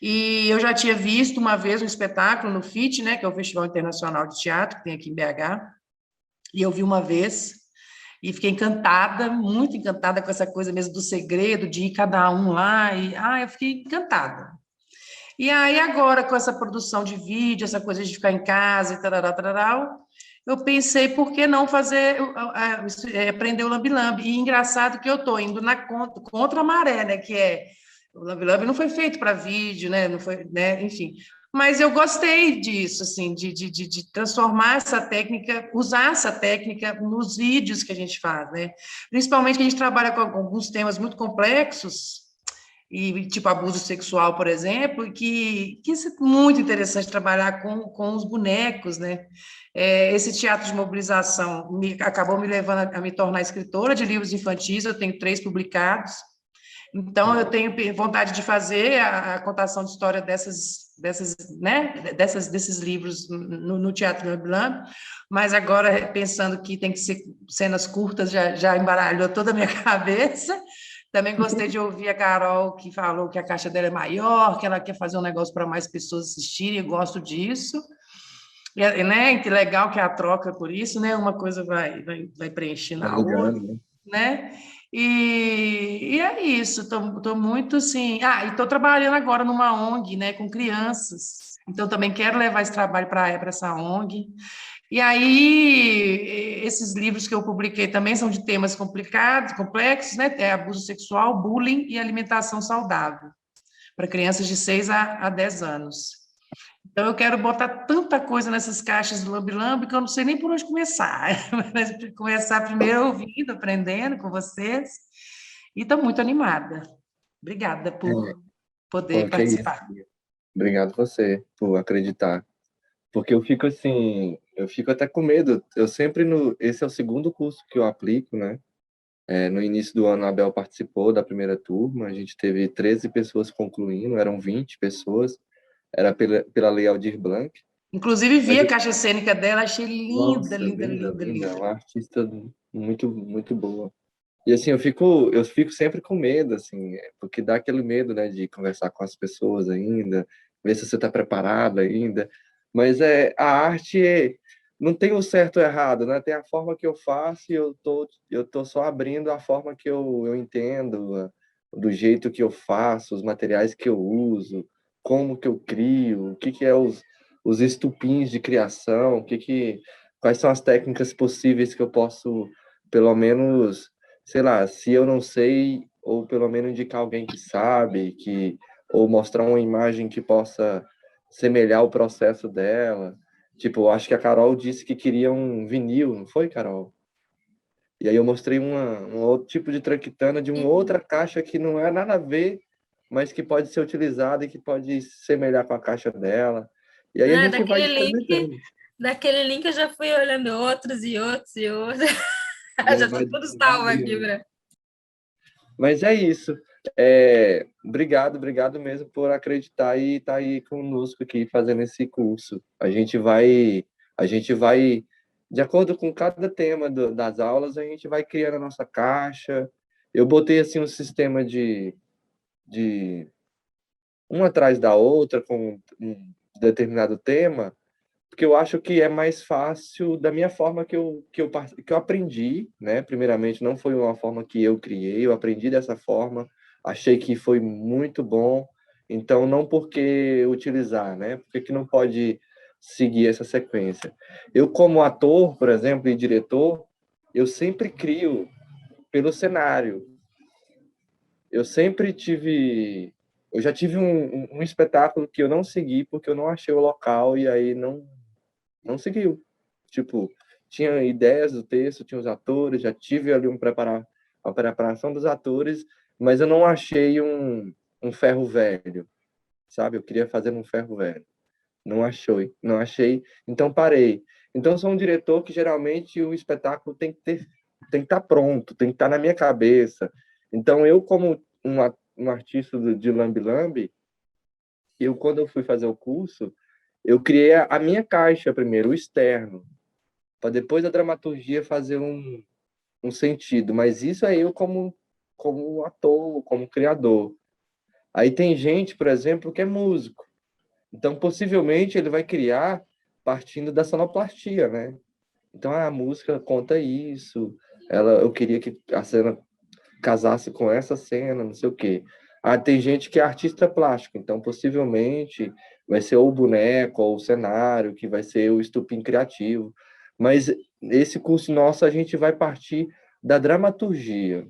e eu já tinha visto uma vez um espetáculo no FIT, né, que é o Festival Internacional de Teatro, que tem aqui em BH, e eu vi uma vez, e fiquei encantada, muito encantada com essa coisa mesmo do segredo, de ir cada um lá, e eu fiquei encantada. E aí agora, com essa produção de vídeo, essa coisa de ficar em casa e tarará, eu pensei, por que não aprender o lambi-lambi? E engraçado que eu estou indo contra a maré, né, que o lambi-lambi não foi feito para vídeo, né? Não foi, né? Enfim. Mas eu gostei disso, assim, de transformar essa técnica, usar essa técnica nos vídeos que a gente faz, né? Principalmente que a gente trabalha com alguns temas muito complexos, e tipo abuso sexual, por exemplo, que é muito interessante trabalhar com os bonecos, né? Esse teatro de mobilização acabou me levando a me tornar escritora de livros infantis, eu tenho 3 publicados. Então, eu tenho vontade de fazer a contação de história desses livros no Teatro Lambi-Lambi, mas agora, pensando que tem que ser cenas curtas, já embaralhou toda a minha cabeça. Também gostei de ouvir a Carol, que falou que a caixa dela é maior, que ela quer fazer um negócio para mais pessoas assistirem, eu gosto disso. E, né, que legal que é a troca por isso, né? Uma coisa vai preenchendo a outra, né? E é isso, estou muito assim. E estou trabalhando agora numa ONG, né, com crianças. Então, também quero levar esse trabalho para essa ONG. E aí, esses livros que eu publiquei também são de temas complicados, complexos, né? É abuso sexual, bullying e alimentação saudável, para crianças de 6 a 10 anos. Então, eu quero botar tanta coisa nessas caixas do Lambi Lambi que eu não sei nem por onde começar. Mas começar primeiro ouvindo, aprendendo com vocês. E estou muito animada. Obrigada por poder Porque é isso. participar. Obrigado você por acreditar. Porque eu fico assim, eu fico até com medo. Eu sempre esse é o segundo curso que eu aplico, né? No início do ano, a Abel participou da primeira turma. A gente teve 13 pessoas concluindo, eram 20 pessoas. Era pela Lei Aldir Blanc. Inclusive, vi Mas a caixa cênica dela, achei linda, nossa, linda, linda, linda, linda. linda. Uma artista muito, muito boa. E assim, eu fico sempre com medo, assim, porque dá aquele medo, né, de conversar com as pessoas ainda, ver se você está preparado ainda. Mas a arte não tem o certo ou errado, né? Tem a forma que eu faço e eu tô só abrindo a forma que eu entendo, do jeito que eu faço, os materiais que eu uso, como que eu crio, o que que é os estupins de criação, quais são as técnicas possíveis que eu posso, pelo menos, sei lá, se eu não sei, ou pelo menos indicar alguém que sabe, ou mostrar uma imagem que possa semelhar o processo dela. Tipo, eu acho que a Carol disse que queria um vinil, não foi, Carol? E aí eu mostrei um outro tipo de traquitana de uma outra caixa que não é nada a ver, mas que pode ser utilizada e que pode semelhar com a caixa dela. E aí a gente vai experimentando. Daquele link eu já fui olhando outros e outros e outros. Já Vai estou tudo salvo aqui, abrindo. Bran. Mas é isso. Obrigado mesmo por acreditar e estar aí conosco aqui fazendo esse curso. A gente vai, de acordo com cada tema das aulas, a gente vai criando a nossa caixa. Eu botei assim um sistema de uma atrás da outra com um determinado tema, porque eu acho que é mais fácil da minha forma que eu aprendi, né? Primeiramente, não foi uma forma que eu criei, eu aprendi dessa forma, achei que foi muito bom, então não por que utilizar, né? Por que não pode seguir essa sequência? Eu, como ator, por exemplo, e diretor, eu sempre crio pelo cenário. Eu sempre tive. Eu já tive um espetáculo que eu não segui porque eu não achei o local e aí não seguiu. Tipo, tinha ideias do texto, tinha os atores, já tive ali a preparação dos atores, mas eu não achei um ferro velho, sabe? Eu queria fazer um ferro velho. Não achei, então parei. Então, eu sou um diretor que geralmente o espetáculo tem que estar pronto, tem que estar na minha cabeça. Então, eu, como um artista de Lambi Lambi, quando eu fui fazer o curso, eu criei a minha caixa primeiro, o externo, para depois a dramaturgia fazer um sentido. Mas isso é eu como ator, como criador. Aí tem gente, por exemplo, que é músico. Então, possivelmente, ele vai criar partindo da sonoplastia, né? Então, a música conta isso. Eu queria que a cena casasse com essa cena, não sei o quê. Tem gente que é artista plástico, então possivelmente vai ser ou o boneco ou o cenário, que vai ser o estupim criativo. Mas esse curso nosso a gente vai partir da dramaturgia,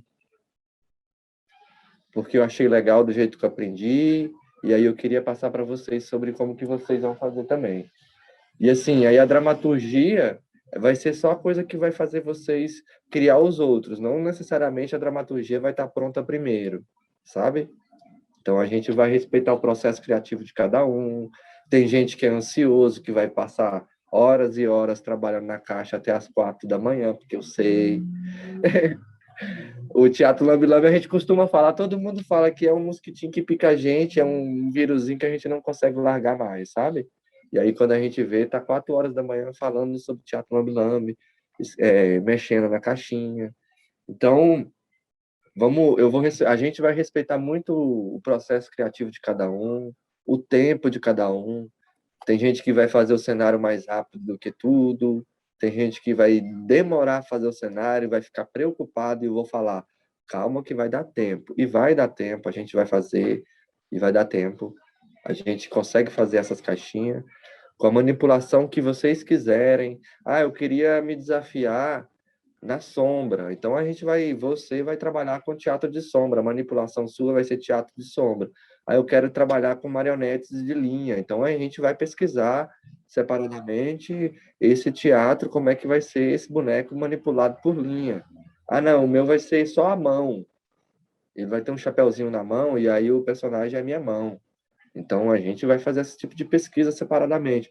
porque eu achei legal do jeito que eu aprendi, e aí eu queria passar para vocês sobre como que vocês vão fazer também. E assim, aí a dramaturgia vai ser só a coisa que vai fazer vocês criar os outros, não necessariamente a dramaturgia vai estar pronta primeiro, sabe? Então a gente vai respeitar o processo criativo de cada um. Tem gente que é ansioso, que vai passar horas e horas trabalhando na caixa até as 4 da manhã, porque eu sei. O Teatro Lambi Lambi a gente costuma falar, todo mundo fala que é um mosquitinho que pica a gente, é um vírusinho que a gente não consegue largar mais, sabe? E aí quando a gente vê, tá 4 horas da manhã falando sobre Teatro Lambi Lambi, mexendo na caixinha. Então, a gente vai respeitar muito o processo criativo de cada um, o tempo de cada um. Tem gente que vai fazer o cenário mais rápido do que tudo, tem gente que vai demorar a fazer o cenário, vai ficar preocupado e eu vou falar, calma que vai dar tempo. E vai dar tempo, a gente vai fazer e vai dar tempo. A gente consegue fazer essas caixinhas com a manipulação que vocês quiserem. Ah, eu queria me desafiar na sombra. Então você vai trabalhar com teatro de sombra. A manipulação sua vai ser teatro de sombra. Aí eu quero trabalhar com marionetes de linha. Então a gente vai pesquisar separadamente esse teatro, como é que vai ser esse boneco manipulado por linha. Ah, não, o meu vai ser só a mão. Ele vai ter um chapéuzinho na mão e aí o personagem é a minha mão. Então a gente vai fazer esse tipo de pesquisa separadamente.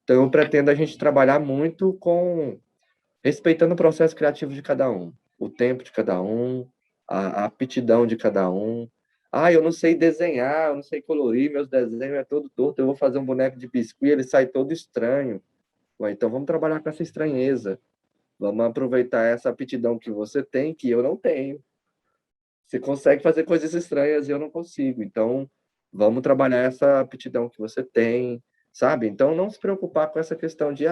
Então eu pretendo a gente trabalhar muito com respeitando o processo criativo de cada um, o tempo de cada um, a aptidão de cada um. Ah, eu não sei desenhar, eu não sei colorir, meus desenhos é todo torto, eu vou fazer um boneco de biscuit, ele sai todo estranho. Ué, então vamos trabalhar com essa estranheza. Vamos aproveitar essa aptidão que você tem, que eu não tenho. Você consegue fazer coisas estranhas e eu não consigo. Então, vamos trabalhar essa aptidão que você tem, sabe? Então, não se preocupar com essa questão de,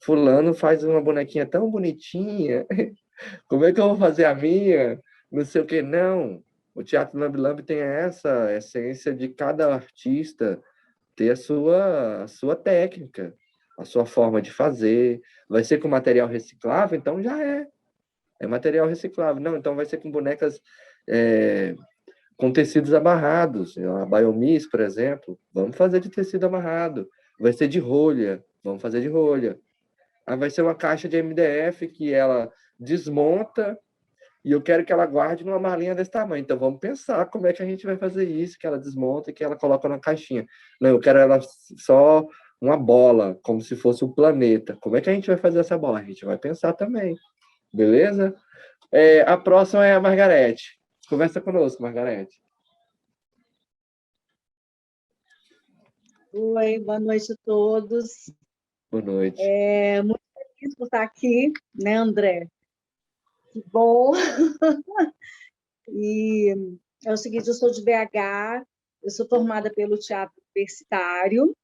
fulano faz uma bonequinha tão bonitinha, como é que eu vou fazer a minha? Não sei o que, não. O Teatro Lambi Lambi tem essa essência de cada artista ter a sua técnica, a sua forma de fazer. Vai ser com material reciclável? Então já é material reciclável. Não, então vai ser com bonecas com tecidos amarrados. A Biomis, por exemplo, vamos fazer de tecido amarrado. Vai ser de rolha, vamos fazer de rolha. Aí vai ser uma caixa de MDF que ela desmonta e eu quero que ela guarde numa malinha desse tamanho. Então vamos pensar como é que a gente vai fazer isso, que ela desmonta e que ela coloca na caixinha. Não, eu quero ela só uma bola, como se fosse um planeta. Como é que a gente vai fazer essa bola? A gente vai pensar também. Beleza? A próxima é a Margarete. Conversa conosco, Margarete. Oi, boa noite a todos. Boa noite. Muito feliz por estar aqui, né, André? Que bom. E é o seguinte, eu sou de BH, eu sou formada pelo Teatro Universitário,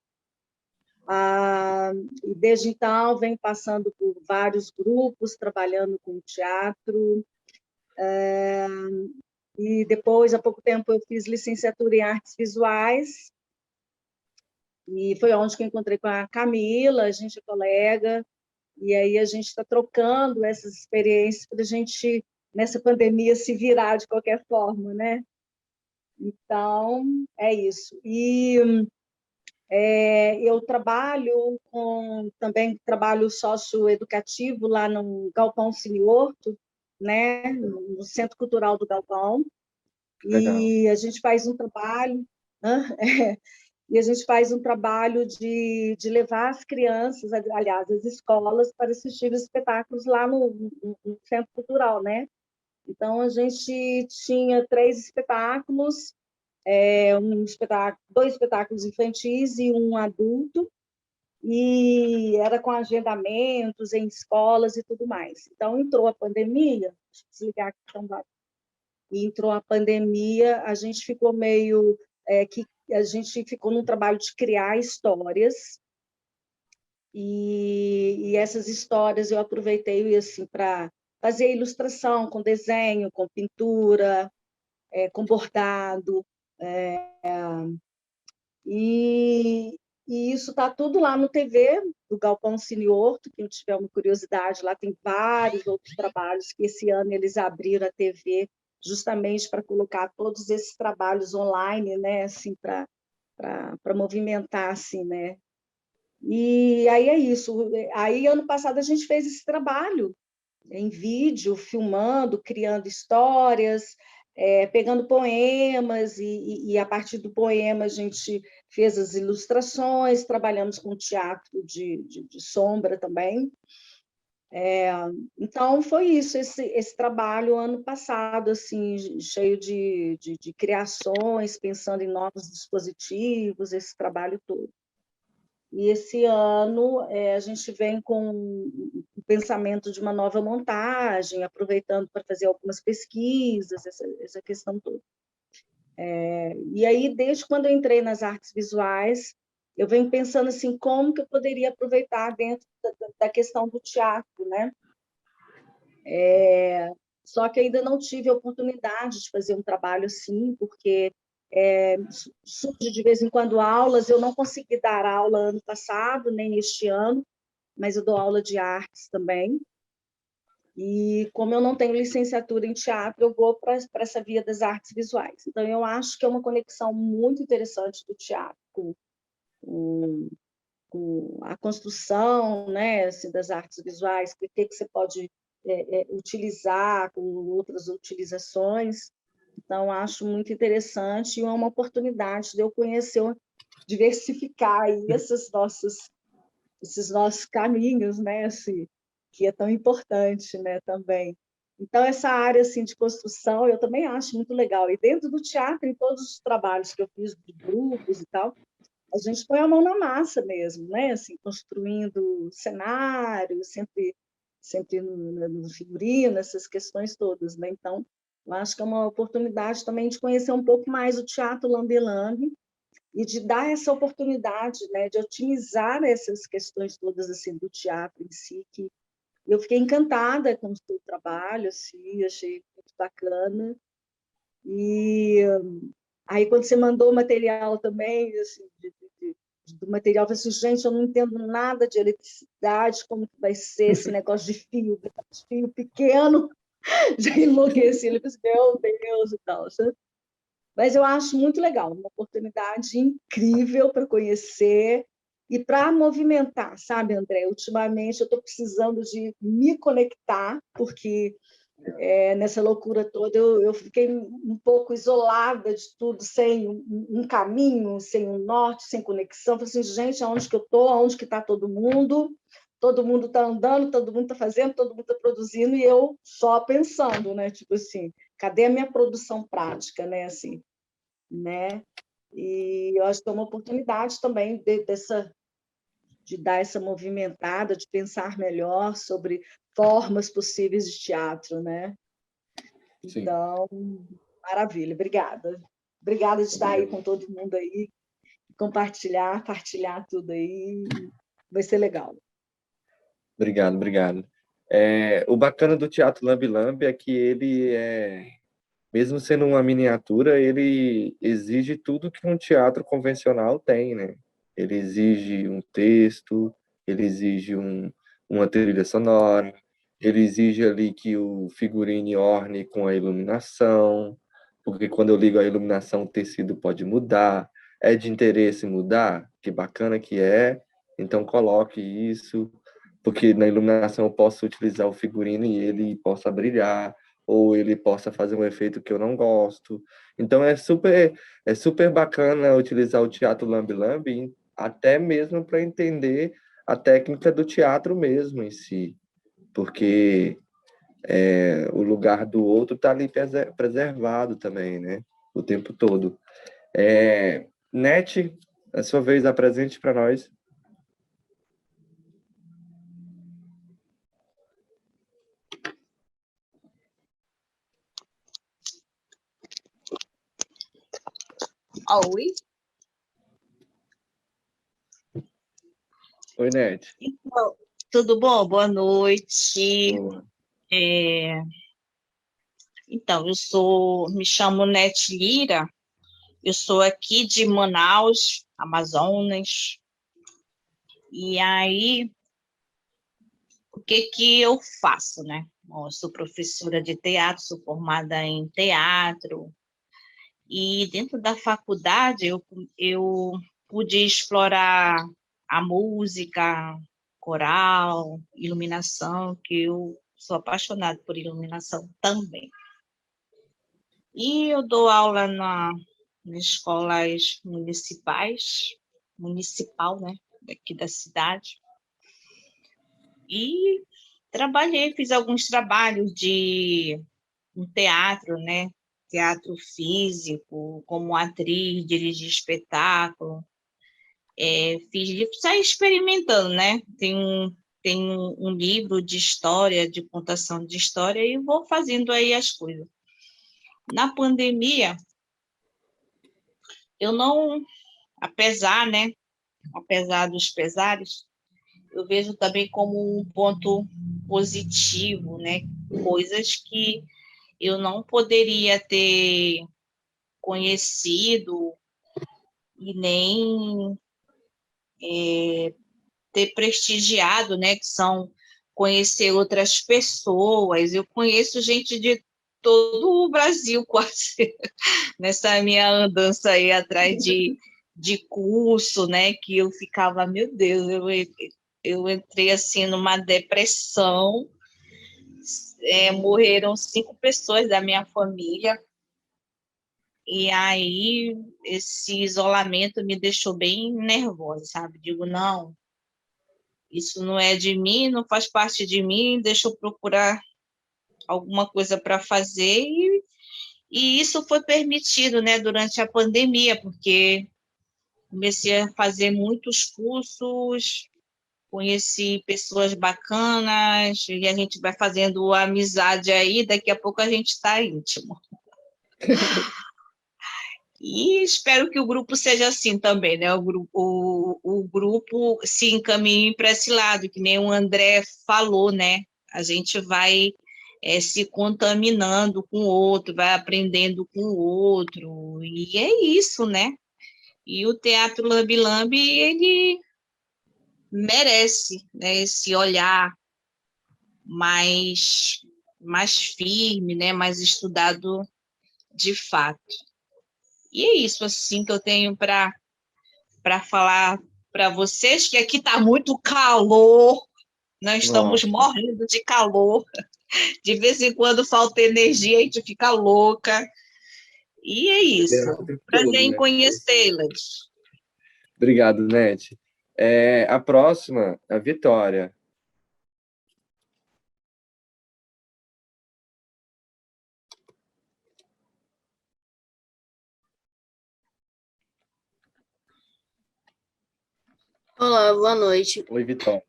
e desde então venho passando por vários grupos, trabalhando com teatro, e depois, há pouco tempo, eu fiz licenciatura em artes visuais, e foi onde que eu encontrei com a Camila, a gente é colega, e aí a gente está trocando essas experiências para a gente, nessa pandemia, se virar de qualquer forma, né? Então, é isso. E eu também trabalho socioeducativo lá no Galpão Cine Horto, né? No Centro Cultural do Galpão, Legal. e a gente faz um trabalho... E a gente faz um trabalho de levar as crianças, aliás, as escolas, para assistir os espetáculos lá no Centro Cultural, né? Então, a gente tinha 3 espetáculos, dois espetáculos infantis e um adulto, e era com agendamentos em escolas e tudo mais. Então, entrou a pandemia, deixa eu desligar aqui, então vai. E entrou a pandemia, a gente ficou meio... a gente ficou num trabalho de criar histórias, e essas histórias eu aproveitei assim, para fazer ilustração com desenho, com pintura, com bordado, e isso está tudo lá no TV, do Galpão Cine Horto. Quem tiver uma curiosidade, lá tem vários outros trabalhos que esse ano eles abriram a TV justamente para colocar todos esses trabalhos online, né, assim, para movimentar, assim, né? E aí é isso. Aí, ano passado, a gente fez esse trabalho em vídeo, filmando, criando histórias, pegando poemas, e a partir do poema a gente fez as ilustrações, trabalhamos com teatro de sombra também. Então, foi isso, esse trabalho ano passado, assim, cheio de criações, pensando em novos dispositivos, esse trabalho todo. E esse ano a gente vem com o pensamento de uma nova montagem, aproveitando para fazer algumas pesquisas, essa questão toda. E aí, desde quando eu entrei nas artes visuais, eu venho pensando assim, como que eu poderia aproveitar dentro da questão do teatro, né? Só que ainda não tive a oportunidade de fazer um trabalho assim, porque surge de vez em quando aulas. Eu não consegui dar aula ano passado, nem este ano, mas eu dou aula de artes também. E como eu não tenho licenciatura em teatro, eu vou para essa via das artes visuais. Então, eu acho que é uma conexão muito interessante do teatro com a construção, né, assim, das artes visuais, o que você pode utilizar com outras utilizações. Então, acho muito interessante e é uma oportunidade de eu conhecer, diversificar aí esses nossos caminhos, né, assim, que é tão importante, né, também. Então, essa área assim, de construção, eu também acho muito legal. E dentro do teatro, em todos os trabalhos que eu fiz de grupos e tal, a gente põe a mão na massa mesmo, né? Assim, construindo cenários, sempre no figurino, essas questões todas, né? Então, eu acho que é uma oportunidade também de conhecer um pouco mais o teatro Lambe-Lambe e de dar essa oportunidade, né, de otimizar essas questões todas assim do teatro em si, que eu fiquei encantada com o seu trabalho, assim, achei muito bacana. E aí, quando você mandou o material também, assim, do material, eu falei assim, gente, eu não entendo nada de eletricidade, como que vai ser esse negócio de fio pequeno, já enlouqueci, ele falou assim, meu Deus e tal, sabe? Mas eu acho muito legal, uma oportunidade incrível para conhecer e para movimentar, sabe, André? Ultimamente eu estou precisando de me conectar, porque nessa loucura toda eu fiquei um pouco isolada de tudo, sem um caminho, sem um norte, sem conexão. Falei assim, gente, aonde que eu estou? Aonde que está todo mundo? Todo mundo está andando, todo mundo está fazendo, todo mundo está produzindo, e eu só pensando, né? Tipo assim, cadê a minha produção prática, né? Assim, né? E eu acho que é uma oportunidade também de dar essa movimentada, de pensar melhor sobre formas possíveis de teatro, né? Sim. Então, maravilha, obrigada. Obrigada de estar aí com todo mundo aí, partilhar tudo aí, vai ser legal. Obrigado, obrigado. O bacana do Teatro Lambe-Lambe é que mesmo sendo uma miniatura, ele exige tudo que um teatro convencional tem, né? Ele exige um texto, ele exige uma trilha sonora, ele exige ali que o figurino orne com a iluminação, porque quando eu ligo a iluminação, o tecido pode mudar. É de interesse mudar? Que bacana que é, então coloque isso, porque na iluminação eu posso utilizar o figurino e ele possa brilhar, ou ele possa fazer um efeito que eu não gosto. Então é super bacana utilizar o teatro Lambe-Lambe, até mesmo para entender a técnica do teatro mesmo em si, porque o lugar do outro está ali preservado também, né? O tempo todo. Net, a sua vez, apresente para nós. Oi. Oi, Net. Então, tudo bom? Boa noite. Boa. Então, me chamo Nete Lira, eu sou aqui de Manaus, Amazonas, e aí, o que eu faço, né? Bom, eu sou professora de teatro, sou formada em teatro, e dentro da faculdade eu pude explorar a música, coral, iluminação, que eu sou apaixonada por iluminação também. E eu dou aula nas escolas municipal, né, daqui da cidade. E fiz alguns trabalhos de um teatro, né, teatro físico, como atriz, dirigir espetáculo. Saí experimentando, né? Tem um livro de história, de contação de história, e vou fazendo aí as coisas. Na pandemia, eu não, apesar dos pesares, eu vejo também como um ponto positivo, né? Coisas que eu não poderia ter conhecido e nem ter prestigiado, né, que são conhecer outras pessoas. Eu conheço gente de todo o Brasil, quase, nessa minha andança aí atrás de curso, né, que eu ficava, meu Deus, eu entrei, assim, numa depressão, morreram 5 pessoas da minha família, e aí esse isolamento me deixou bem nervosa, sabe? Digo, não, isso não é de mim, não faz parte de mim, deixa eu procurar alguma coisa para fazer, e isso foi permitido, né, durante a pandemia, porque comecei a fazer muitos cursos, conheci pessoas bacanas, e a gente vai fazendo amizade aí, daqui a pouco a gente está íntimo. E espero que o grupo seja assim também, né? O grupo se encaminhe para esse lado, que nem o André falou, né? A gente vai se contaminando com o outro, vai aprendendo com o outro, e é isso, né? E o Teatro Lambe Lambe, ele merece, né, esse olhar mais firme, né, mais estudado de fato. E é isso, assim, que eu tenho para falar para vocês, que aqui está muito calor, nós estamos morrendo de calor, de vez em quando falta energia, a gente fica louca, e é isso. Prazer em conhecê-las. Obrigado, Nete. A próxima, a Vitória. Olá, boa noite. Oi, Vitória.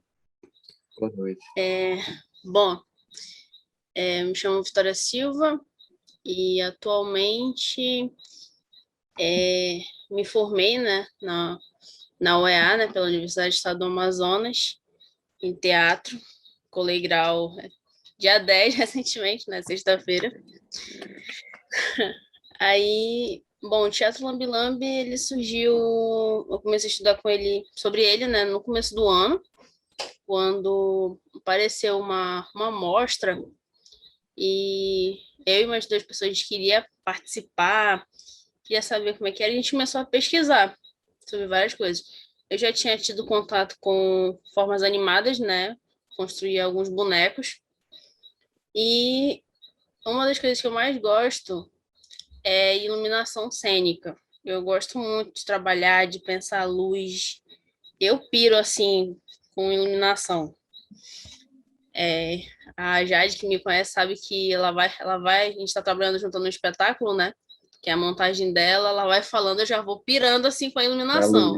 Boa noite. Bom, me chamo Vitória Silva e atualmente me formei, né, na UEA, né, pela Universidade do Estado do Amazonas, em teatro, colei grau dia 10 recentemente, né, sexta-feira. Aí, bom, o Teatro Lambe Lambe, ele surgiu, eu comecei a estudar sobre ele, né, no começo do ano, quando apareceu uma mostra e eu e mais 2 pessoas queria participar, queria saber como é que era, e a gente começou a pesquisar sobre várias coisas. Eu já tinha tido contato com formas animadas, né, construí alguns bonecos, e uma das coisas que eu mais gosto é iluminação cênica. Eu gosto muito de trabalhar, de pensar a luz. Eu piro, assim, com iluminação. A Jade, que me conhece, sabe que ela vai, a gente está trabalhando junto no espetáculo, né? Que é a montagem dela, ela vai falando, eu já vou pirando, assim, com a iluminação.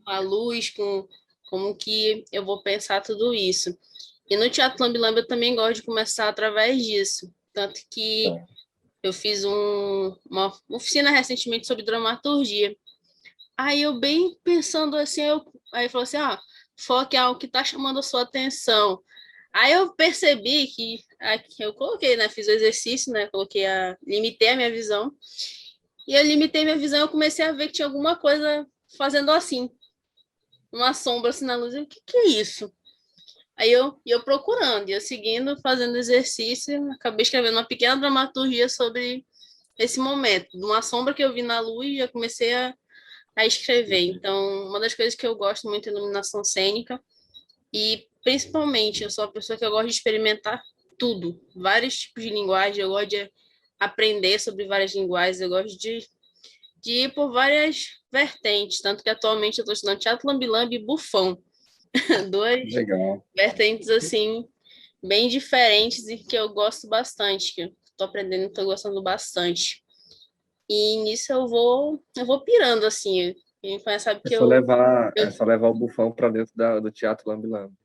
Com a luz, com como que eu vou pensar tudo isso. E no Teatro Lambe Lambe eu também gosto de começar através disso. Tanto que eu fiz uma oficina recentemente sobre dramaturgia. Aí eu bem pensando assim, aí falou assim, foque algo que está chamando a sua atenção. Aí eu percebi que eu coloquei, né, fiz o exercício, né, limitei a minha visão. E eu limitei minha visão, eu comecei a ver que tinha alguma coisa fazendo assim, uma sombra assim na luz. O que é isso? Aí eu procurando, eu seguindo, fazendo exercício, acabei escrevendo uma pequena dramaturgia sobre esse momento, de uma sombra que eu vi na luz, já comecei a escrever. Então, uma das coisas que eu gosto muito é iluminação cênica, e principalmente eu sou uma pessoa que eu gosto de experimentar tudo, vários tipos de linguagem, eu gosto de aprender sobre várias linguagens, eu gosto de ir por várias vertentes, tanto que atualmente eu estou estudando teatro Lambe Lambe e bufão. 2 vertentes, assim, bem diferentes e que eu gosto bastante, que eu estou aprendendo e estou gostando bastante. E nisso eu vou pirando, assim. Quem conhece sabe que é só levar o bufão para dentro do Teatro Lambe Lambe.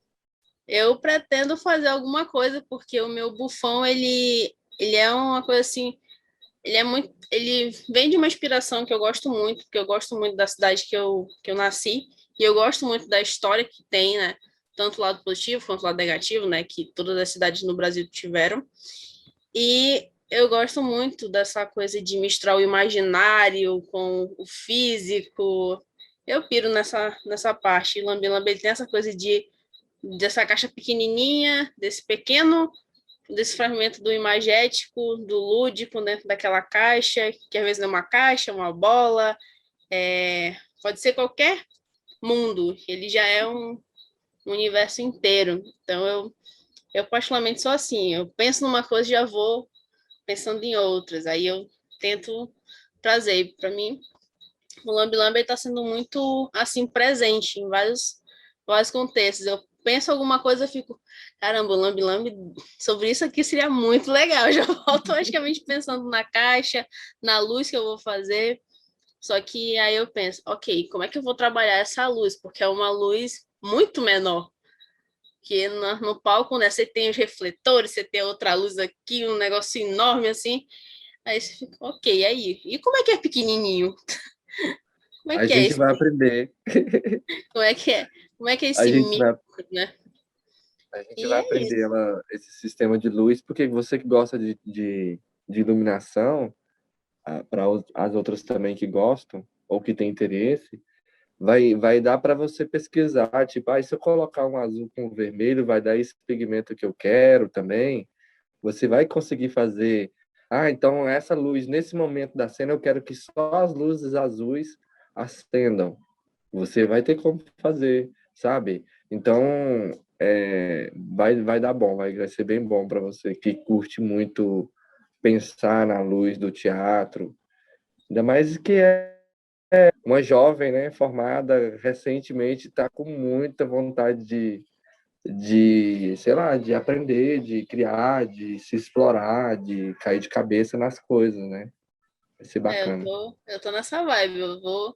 Eu pretendo fazer alguma coisa, porque o meu bufão, ele é uma coisa assim, ele vem de uma inspiração que eu gosto muito, porque eu gosto muito da cidade que eu nasci, e eu gosto muito da história que tem, né? Tanto o lado positivo quanto o lado negativo, né? Que todas as cidades no Brasil tiveram. E eu gosto muito dessa coisa de misturar o imaginário com o físico. Eu piro nessa parte. Lambi Lambi tem essa coisa dessa caixa pequenininha, desse fragmento do imagético, do lúdico dentro daquela caixa, que às vezes não é uma caixa, é uma bola, pode ser qualquer mundo, ele já é um universo inteiro. Então, eu particularmente sou assim, eu penso numa coisa e já vou pensando em outras, aí eu tento trazer. Para mim, o Lambi Lambi está sendo muito, assim, presente em vários contextos. Eu penso alguma coisa, eu fico, caramba, o Lambi Lambi, sobre isso aqui seria muito legal. Eu já vou automaticamente pensando na caixa, na luz que eu vou fazer. Só que aí eu penso, ok, como é que eu vou trabalhar essa luz? Porque é uma luz muito menor. Que no palco, né, você tem os refletores, você tem outra luz aqui, um negócio enorme assim. Aí você fica, ok, aí. E como é que é pequenininho? Como é A que é gente esse? vai aprender. Como é que é? Como é que é A esse gente vai, micro, né? a gente E vai é aprender isso. esse sistema de luz, porque você que gosta de iluminação, para as outras também que gostam, ou que têm interesse, vai dar para você pesquisar, tipo, se eu colocar um azul com vermelho, vai dar esse pigmento que eu quero também. Você vai conseguir fazer. Então essa luz, nesse momento da cena, eu quero que só as luzes azuis acendam. Você vai ter como fazer, sabe? Então, vai dar bom, vai ser bem bom para você que curte muito pensar na luz do teatro. Ainda mais que uma jovem, né, formada recentemente, está com muita vontade sei lá, de aprender, de criar, de se explorar, de cair de cabeça nas coisas, né? Vai ser bacana. Eu tô nessa vibe. Eu vou.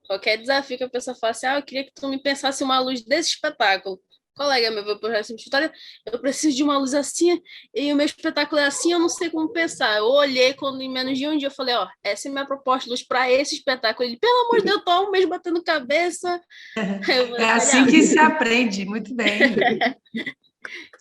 Qualquer desafio que a pessoa faça, eu queria que tu me pensasse uma luz desse espetáculo. Colega meu veio pro resto de história, eu preciso de uma luz assim, e o meu espetáculo é assim, eu não sei como pensar. Eu olhei quando em menos de um dia eu falei, ó, essa é a minha proposta de luz para esse espetáculo. Ele, pelo amor de Deus, eu tô há um mês batendo cabeça. Aí eu É falei, assim que se aprende, muito bem.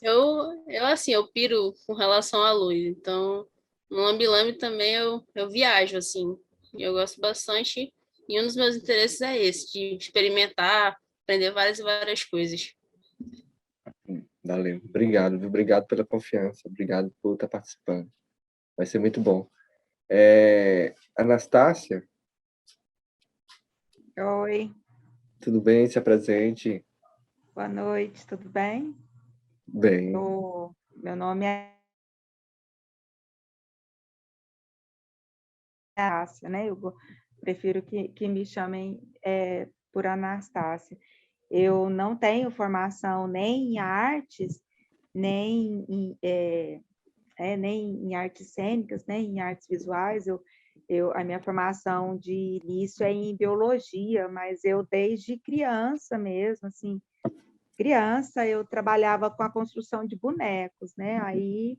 eu piro com relação à luz. Então, no Lambi Lambi também eu viajo, assim. Eu gosto bastante. E um dos meus interesses é esse, de experimentar, aprender várias e várias coisas. Valeu. Obrigado, viu? Obrigado pela confiança. Obrigado por estar participando. Vai ser muito bom. Anastácia, Oi, tudo bem? Se apresente. boa noite, tudo bem? Bem. Meu nome é Anastácia, né? Eu prefiro que me chamem por Anastácia. Eu não tenho formação nem em artes, nem nem em artes cênicas, nem em artes visuais. A minha formação de início é em biologia, mas eu desde criança mesmo, assim, criança eu trabalhava com a construção de bonecos, né? Aí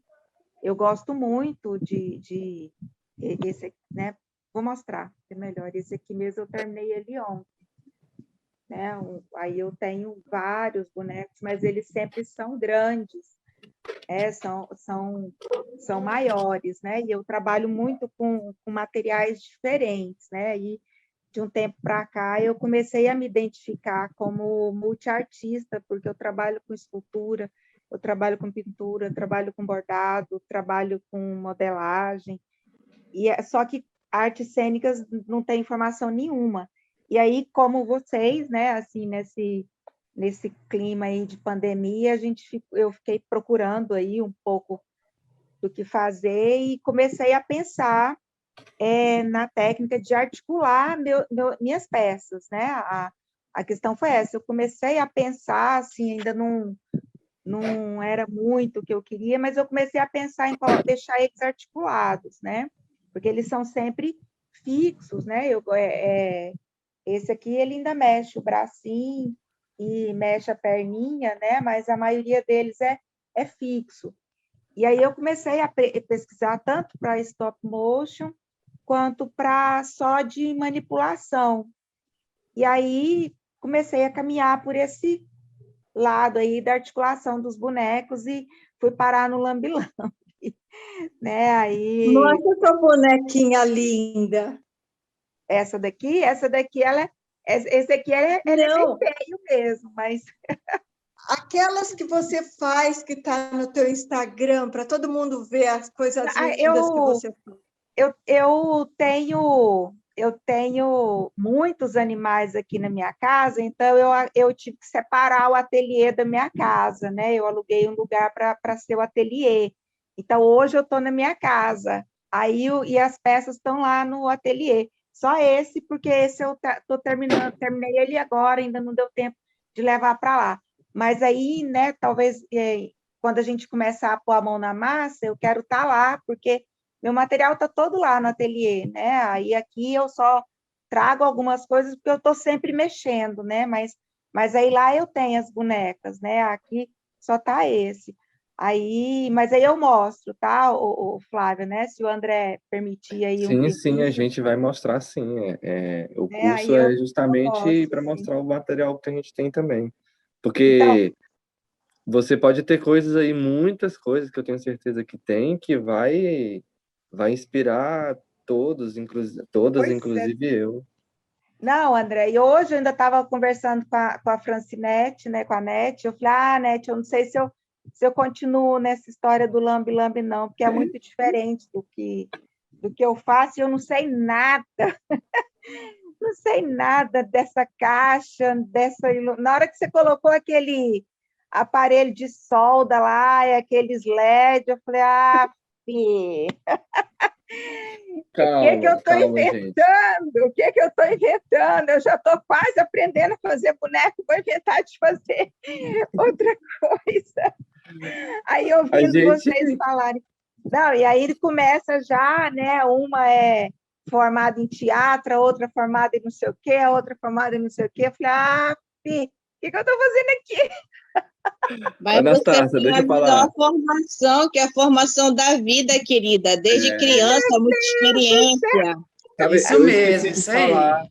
eu gosto muito de esse aqui, né? Vou mostrar, é melhor. Esse aqui mesmo eu terminei ele ontem, né? Aí eu tenho vários bonecos, mas eles sempre são grandes, são maiores, né? E eu trabalho muito com materiais diferentes, né? E de um tempo para cá eu comecei a me identificar como multiartista, porque eu trabalho com escultura, eu trabalho com pintura, eu trabalho com bordado, trabalho com modelagem, só que artes cênicas não tem informação nenhuma. E aí, como vocês, né, assim, nesse clima aí de pandemia, eu fiquei procurando aí um pouco do que fazer e comecei a pensar na técnica de articular minhas peças, né? A questão foi essa, eu comecei a pensar, assim, ainda não era muito o que eu queria, mas eu comecei a pensar em deixar eles articulados, né? Porque eles são sempre fixos, né? Esse aqui, ele ainda mexe o bracinho e mexe a perninha, né? Mas a maioria deles é fixo. E aí eu comecei a pesquisar tanto para stop motion, quanto para só de manipulação. E aí comecei a caminhar por esse lado aí da articulação dos bonecos e fui parar no Lambi Lambi. né? Aí Mostra sua bonequinha linda. essa daqui, esse aqui ele é bem Não, feio mesmo, mas aquelas que você faz, que está no teu Instagram, para todo mundo ver as coisas lindas que eu você faz. eu tenho muitos animais aqui na minha casa, então eu tive que separar o ateliê da minha casa, né? Eu aluguei um lugar para ser o ateliê. Então, hoje eu estou na minha casa, e as peças estão lá no ateliê. Só esse, porque esse eu estou terminei ele agora, ainda não deu tempo de levar para lá. Mas aí, né, talvez quando a gente começar a pôr a mão na massa, eu quero estar lá, porque meu material está todo lá no ateliê, né? Aí aqui eu só trago algumas coisas porque eu estou sempre mexendo, né? Mas aí lá eu tenho as bonecas, né? Aqui só tá esse. Mas aí eu mostro, tá, o Flávio, né? Se o André permitir aí um Sim, sim, a tempinho, gente vai mostrar sim. O né? Aí curso é eu justamente mostro, para assim. mostrar o material que a gente tem também. Então, Porque você pode ter coisas aí, muitas coisas que eu tenho certeza que tem, que vai inspirar todos, todas, pois é. inclusive eu. Não, André, e hoje eu ainda estava conversando com a Francinete, né, com a Nete, eu falei, Nete, eu não sei se eu continuo nessa história do lambe-lambe, não, porque é muito diferente do que eu faço, e eu não sei nada, não sei nada dessa caixa, na hora que você colocou aquele aparelho de solda lá, e aqueles LED, eu falei, fi, o que eu Calma, estou calma, gente. inventando? O que eu estou inventando? Eu já estou quase aprendendo a fazer boneco, vou inventar de fazer outra coisa. Aí, A ouvindo gente, vocês falarem. Não, e aí ele começa já, né? Uma é formada em teatro, a outra formada em não sei o quê, a outra formada em não sei o quê. Eu falei, fi, o que eu estou fazendo aqui? Mas você Anastácia, tem deixa a eu falar. melhor formação, que é a formação da vida, querida. Desde criança, muita experiência. Sabe, Isso eu mesmo, esqueci de isso falar, aí.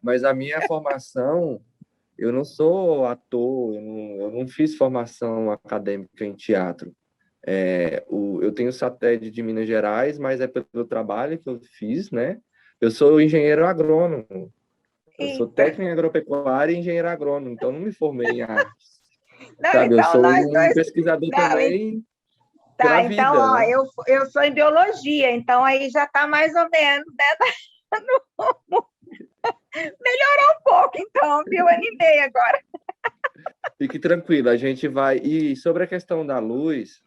mas a minha formação, eu não sou ator, eu não fiz formação acadêmica em teatro. Eu tenho SATED de Minas Gerais, mas é pelo trabalho que eu fiz, né? Eu sou engenheiro agrônomo, eu sou Eita. técnico em agropecuária e engenheiro agrônomo, então não me formei em artes, Não, sabe? Eu então sou nós um dois. pesquisador Não, também pela tá, então, vida, ó, né? eu sou em biologia, então aí já está mais ou menos, né? Melhorou um pouco, então, viu? Animei agora. Fique tranquilo, a gente vai... E sobre a questão da luz,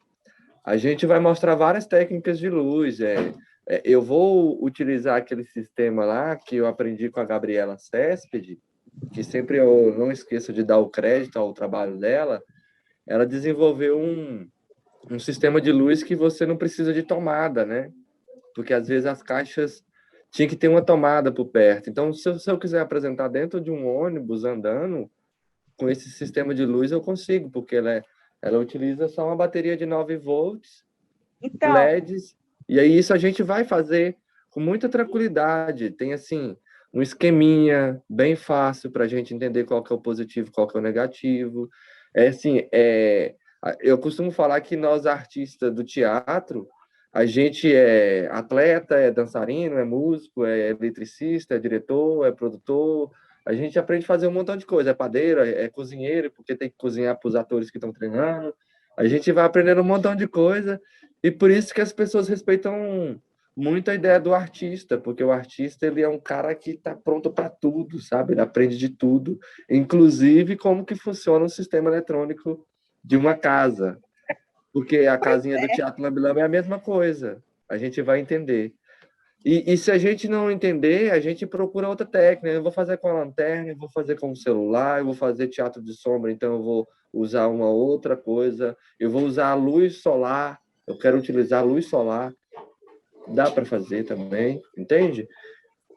a gente vai mostrar várias técnicas de luz. Eu vou utilizar aquele sistema lá que eu aprendi com a Gabriela Céspede, que sempre eu não esqueço de dar o crédito ao trabalho dela. Ela desenvolveu um sistema de luz que você não precisa de tomada, né? Porque às vezes as caixas tinha que ter uma tomada por perto. Então, se eu quiser apresentar dentro de um ônibus andando, com esse sistema de luz eu consigo, porque ela utiliza só uma bateria de 9 volts, Então, LEDs, e aí isso a gente vai fazer com muita tranquilidade. Tem, assim, um esqueminha bem fácil para a gente entender qual que é o positivo, qual que é o negativo. Eu costumo falar que nós, artistas do teatro, a gente é atleta, é dançarino, é músico, é eletricista, é diretor, é produtor. A gente aprende a fazer um montão de coisa. É padeiro, é cozinheiro, porque tem que cozinhar para os atores que estão treinando. A gente vai aprendendo um montão de coisa. E por isso que as pessoas respeitam muito a ideia do artista, porque o artista ele é um cara que está pronto para tudo, sabe? Ele aprende de tudo, inclusive como que funciona o sistema eletrônico de uma casa. Porque a pois casinha do é. Teatro Lambi-Lambi é a mesma coisa. A gente vai entender. E se a gente não entender, a gente procura outra técnica. Eu vou fazer com a lanterna, eu vou fazer com o celular, eu vou fazer teatro de sombra, então eu vou usar uma outra coisa. Eu vou usar a luz solar, eu quero utilizar a luz solar. Dá para fazer também, entende?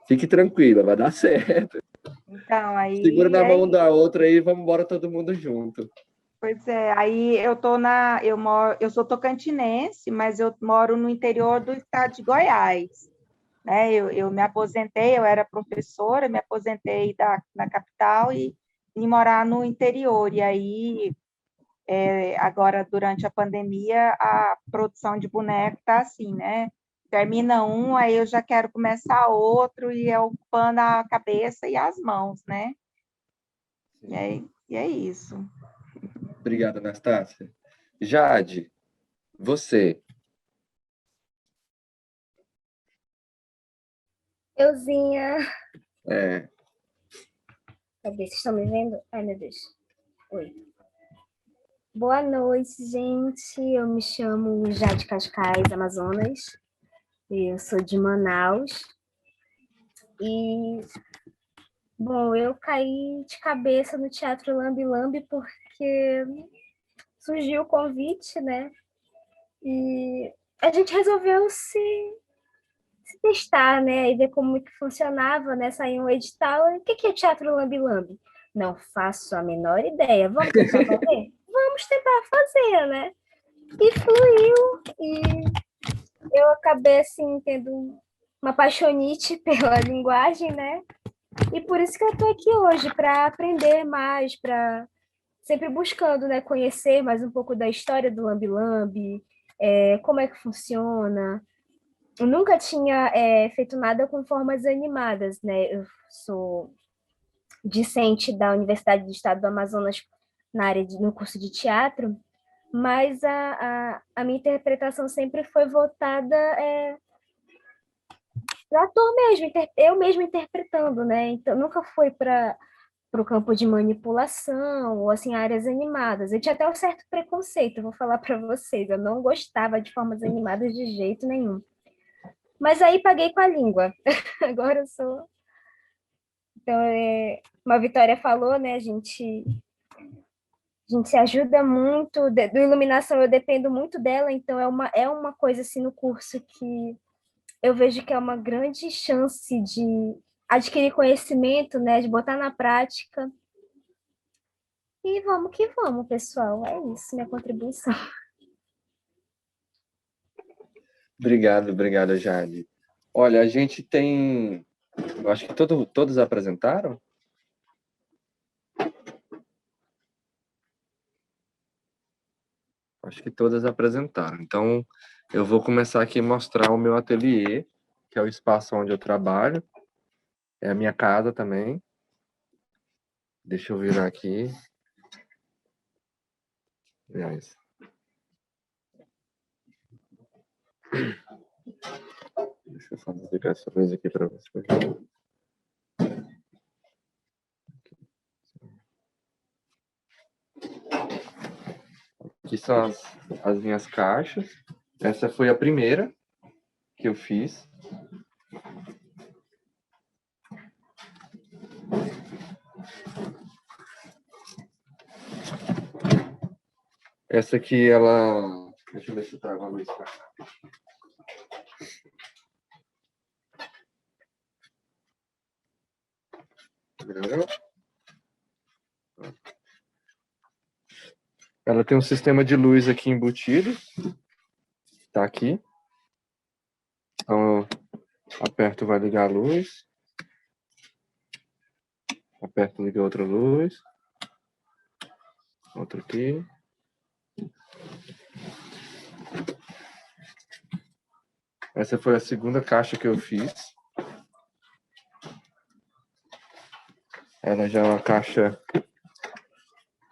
Fique tranquila, vai dar certo. Então, Segura aí na é mão isso. da outra aí e vamos embora todo mundo junto. Pois é, aí eu sou tocantinense, mas eu moro no interior do estado de Goiás, né? Eu me aposentei, eu era professora, me aposentei na capital e vim morar no interior. E aí Agora, durante a pandemia, a produção de boneco está assim, né? Termina um, aí eu já quero começar outro, e é ocupando a cabeça e as mãos, né? E é isso. Obrigado, Anastácia. Jade, você. Euzinha. É, Cadê? Vocês estão me vendo? Ai, meu Deus. Oi. Boa noite, gente. Eu me chamo Jade Cascais, Amazonas. Eu sou de Manaus. E, bom, eu caí de cabeça no Teatro Lambe Lambe porque surgiu o convite, né? E a gente resolveu se testar, né? E ver como que funcionava, né? Saiu um edital. O que é o Teatro Lambe Lambe? Não faço a menor ideia. Vamos tentar fazer? Vamos tentar fazer, né? E fluiu. E eu acabei, assim, tendo uma paixonite pela linguagem, né? E por isso que eu estou aqui hoje, para aprender mais, para sempre buscando, né, conhecer mais um pouco da história do Lambe Lambe, como é que funciona. Eu nunca tinha feito nada com formas animadas, né? Eu sou discente da Universidade do Estado do Amazonas no curso de teatro, mas a minha interpretação sempre foi voltada para ator mesmo, eu mesma interpretando, né? Então nunca foi para o campo de manipulação ou assim áreas animadas. Eu tinha até um certo preconceito, vou falar para vocês, eu não gostava de formas animadas de jeito nenhum. Mas aí paguei com a língua. Agora eu sou. Então, como a Vitória falou, né? A gente se ajuda muito. Do iluminação eu dependo muito dela, então é uma coisa assim no curso que eu vejo que é uma grande chance de adquirir conhecimento, né? De botar na prática. E vamos que vamos, pessoal. É isso, minha contribuição. obrigado, Jade. Olha, a gente tem. Eu acho que todos apresentaram? Acho que todas apresentaram. Então, eu vou começar aqui a mostrar o meu ateliê, que é o espaço onde eu trabalho. É a minha casa também. Deixa eu virar aqui. Aliás. Deixa eu só desligar essa luz aqui para vocês. Aqui são as minhas caixas. Essa foi a primeira que eu fiz. Essa aqui, ela... Deixa eu ver se eu trago a luz pra cá. Melhorou? Ela tem um sistema de luz aqui embutido. Tá aqui. Então, eu aperto, vai ligar a luz. Aperto, liga outra luz. Outra aqui. Essa foi a segunda caixa que eu fiz. Ela já é uma caixa...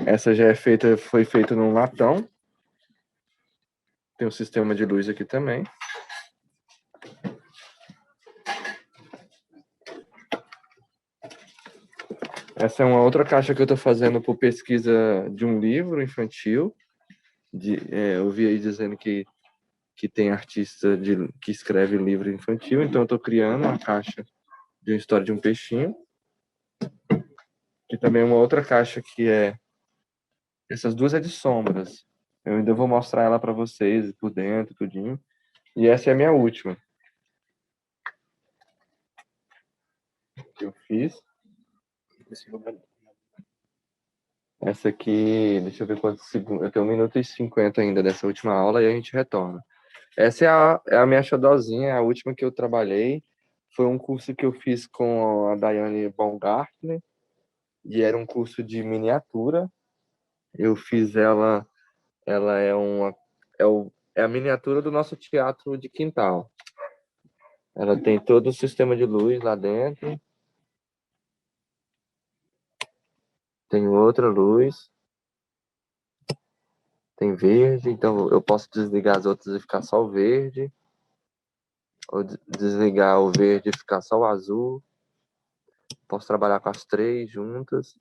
Essa já foi feita num latão. Tem um sistema de luz aqui também. Essa é uma outra caixa que eu estou fazendo por pesquisa de um livro infantil. Eu vi aí dizendo que tem artista que escreve livro infantil, então eu estou criando uma caixa de uma história de um peixinho. E também uma outra caixa que é... Essas duas é de sombras. Eu ainda vou mostrar ela para vocês por dentro, tudinho. E essa é a minha última. Que eu fiz. Essa aqui, deixa eu ver quantos segundos. Eu tenho 1 minuto e 50 ainda dessa última aula e a gente retorna. Essa é a minha xodózinha, a última que eu trabalhei. Foi um curso que eu fiz com a Daiane Baumgartner. E era um curso de miniatura. Eu fiz ela é a miniatura do nosso teatro de quintal. Ela tem todo o sistema de luz lá dentro. Tem outra luz. Tem verde, então eu posso desligar as outras e ficar só o verde. Ou desligar o verde e ficar só o azul. Posso trabalhar com as três juntas.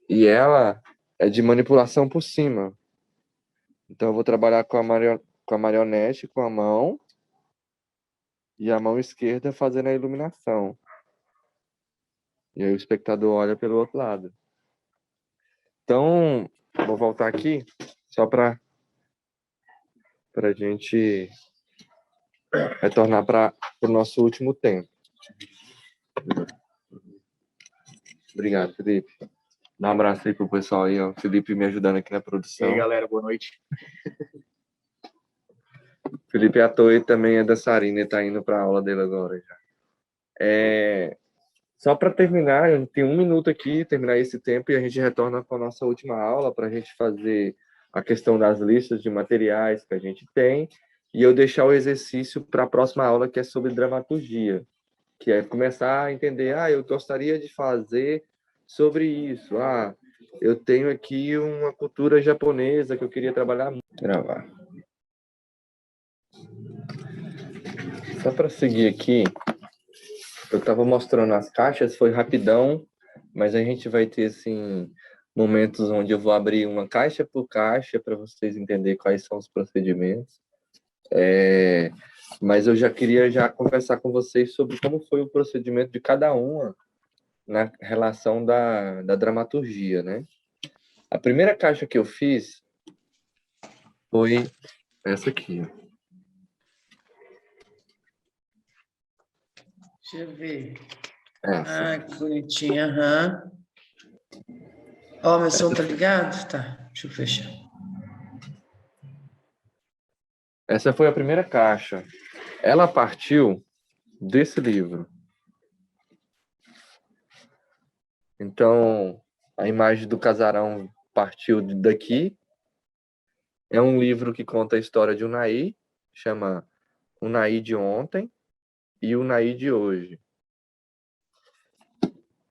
E ela é de manipulação por cima. Então eu vou trabalhar com a marionete, com a mão. E a mão esquerda fazendo a iluminação. E aí o espectador olha pelo outro lado. Então, vou voltar aqui só para a gente retornar para o nosso último tempo. Obrigado, Felipe. Dá um abraço aí pro pessoal aí, ó. Felipe me ajudando aqui na produção. E aí, galera, boa noite. Felipe é ator e também é dançarino e tá indo para a aula dele agora já. Só para terminar, tem 1 minuto aqui, terminar esse tempo, e a gente retorna com a nossa última aula para a gente fazer a questão das listas de materiais que a gente tem, e eu deixar o exercício para a próxima aula, que é sobre dramaturgia, que é começar a entender, eu gostaria de fazer sobre isso, eu tenho aqui uma cultura japonesa que eu queria trabalhar. Gravar. Só para seguir aqui, eu estava mostrando as caixas, foi rapidão, mas a gente vai ter, assim, momentos onde eu vou abrir uma caixa por caixa para vocês entenderem quais são os procedimentos. Mas eu já queria conversar com vocês sobre como foi o procedimento de cada uma na relação da dramaturgia, né? A primeira caixa que eu fiz foi essa aqui, ó. Deixa eu ver. Essa. Que bonitinha. Aham. Ó, meu som tá ligado? Tá, deixa eu fechar. Essa foi a primeira caixa. Ela partiu desse livro. Então, a imagem do casarão partiu daqui. É um livro que conta a história de Unai, chama Unai de Ontem e Unai de Hoje.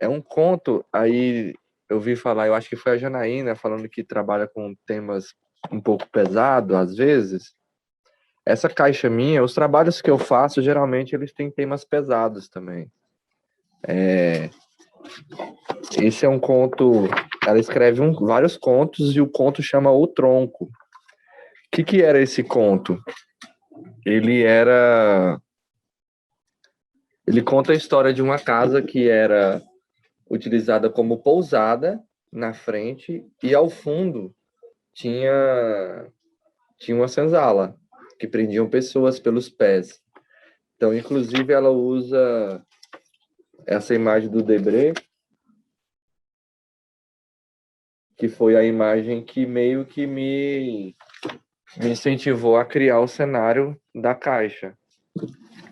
É um conto, aí eu vi falar, eu acho que foi a Janaína falando que trabalha com temas um pouco pesados, às vezes. Essa caixa minha, os trabalhos que eu faço, geralmente eles têm temas pesados também. Esse é um conto, ela escreve vários contos e o conto chama O Tronco. O que era esse conto? Ele conta a história de uma casa que era utilizada como pousada na frente e ao fundo tinha uma senzala que prendiam pessoas pelos pés. Então, inclusive, ela usa essa imagem do Debré, que foi a imagem que meio que me incentivou a criar o cenário da caixa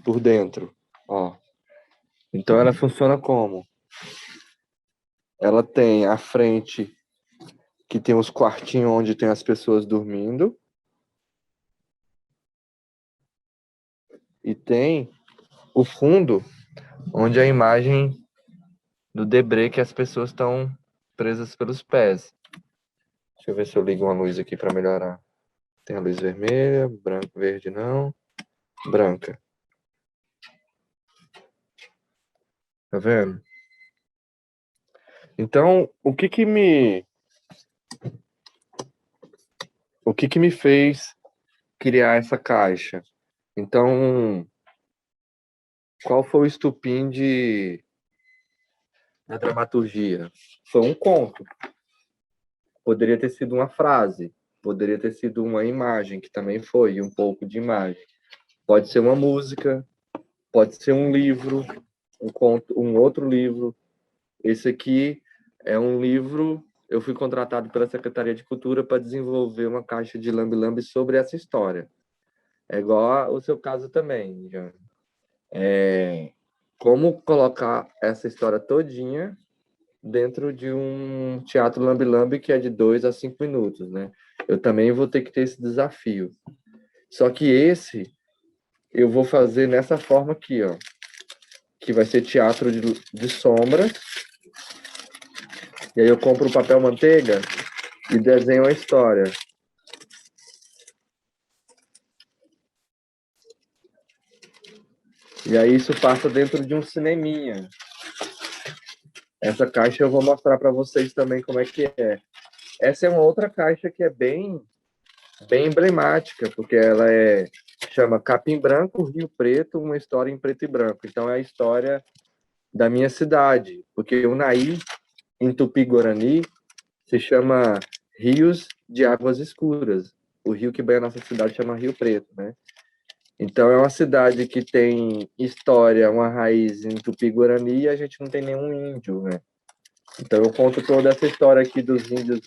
por dentro, ó. Então ela funciona como? Ela tem a frente que tem os quartinhos onde tem as pessoas dormindo. E tem o fundo onde a imagem do Debré que as pessoas estão presas pelos pés. Deixa eu ver se eu ligo uma luz aqui para melhorar. Tem a luz vermelha, branco, verde não, branca. Tá vendo? Então, o que me fez criar essa caixa? Então, qual foi o estupim da dramaturgia? Foi um conto. Poderia ter sido uma frase, poderia ter sido uma imagem, que também foi um pouco de imagem. Pode ser uma música, pode ser um livro, um conto, um outro livro. Esse aqui é um livro. Eu fui contratado pela Secretaria de Cultura para desenvolver uma caixa de lambe-lambe sobre essa história. É igual o seu caso também, Jana. Como colocar essa história todinha dentro de um teatro lambe-lambe que é de 2 a 5 minutos, né? Eu também vou ter que ter esse desafio. Só que esse eu vou fazer nessa forma aqui, ó, que vai ser teatro de sombras. E aí eu compro o papel manteiga e desenho a história. E aí isso passa dentro de um cineminha. Essa caixa eu vou mostrar para vocês também como é que é. Essa é uma outra caixa que é bem emblemática, porque ela chama Capim Branco, Rio Preto, uma história em preto e branco. Então é a história da minha cidade, porque o Unaí, em Tupi-Guarani, se chama Rios de Águas Escuras. O rio que banha a nossa cidade chama Rio Preto, né? Então é uma cidade que tem história, uma raiz em Tupi-Guarani e a gente não tem nenhum índio, né? Então eu conto toda essa história aqui dos índios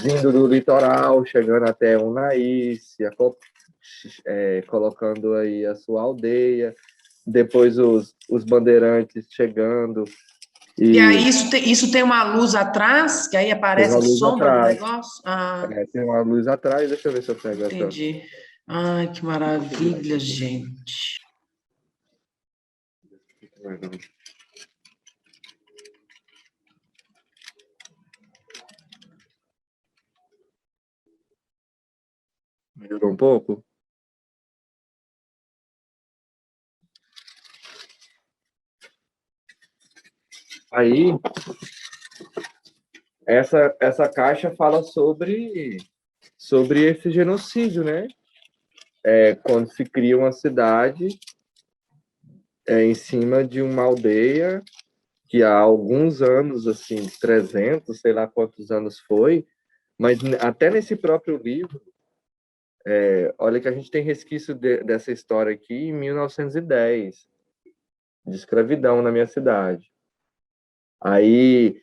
vindo do litoral, chegando até Unaí, colocando aí a sua aldeia, depois os bandeirantes chegando. E aí isso tem uma luz atrás, que aí aparece a sombra do negócio? Tem uma luz atrás, deixa eu ver se eu pego essa. Entendi. Ai, que maravilha, gente. Melhorou um pouco? Aí, essa caixa fala sobre esse genocídio, né? Quando se cria uma cidade em cima de uma aldeia que há alguns anos, assim, 300, sei lá quantos anos foi, mas até nesse próprio livro, olha que a gente tem resquício dessa história aqui em 1910, de escravidão na minha cidade. Aí,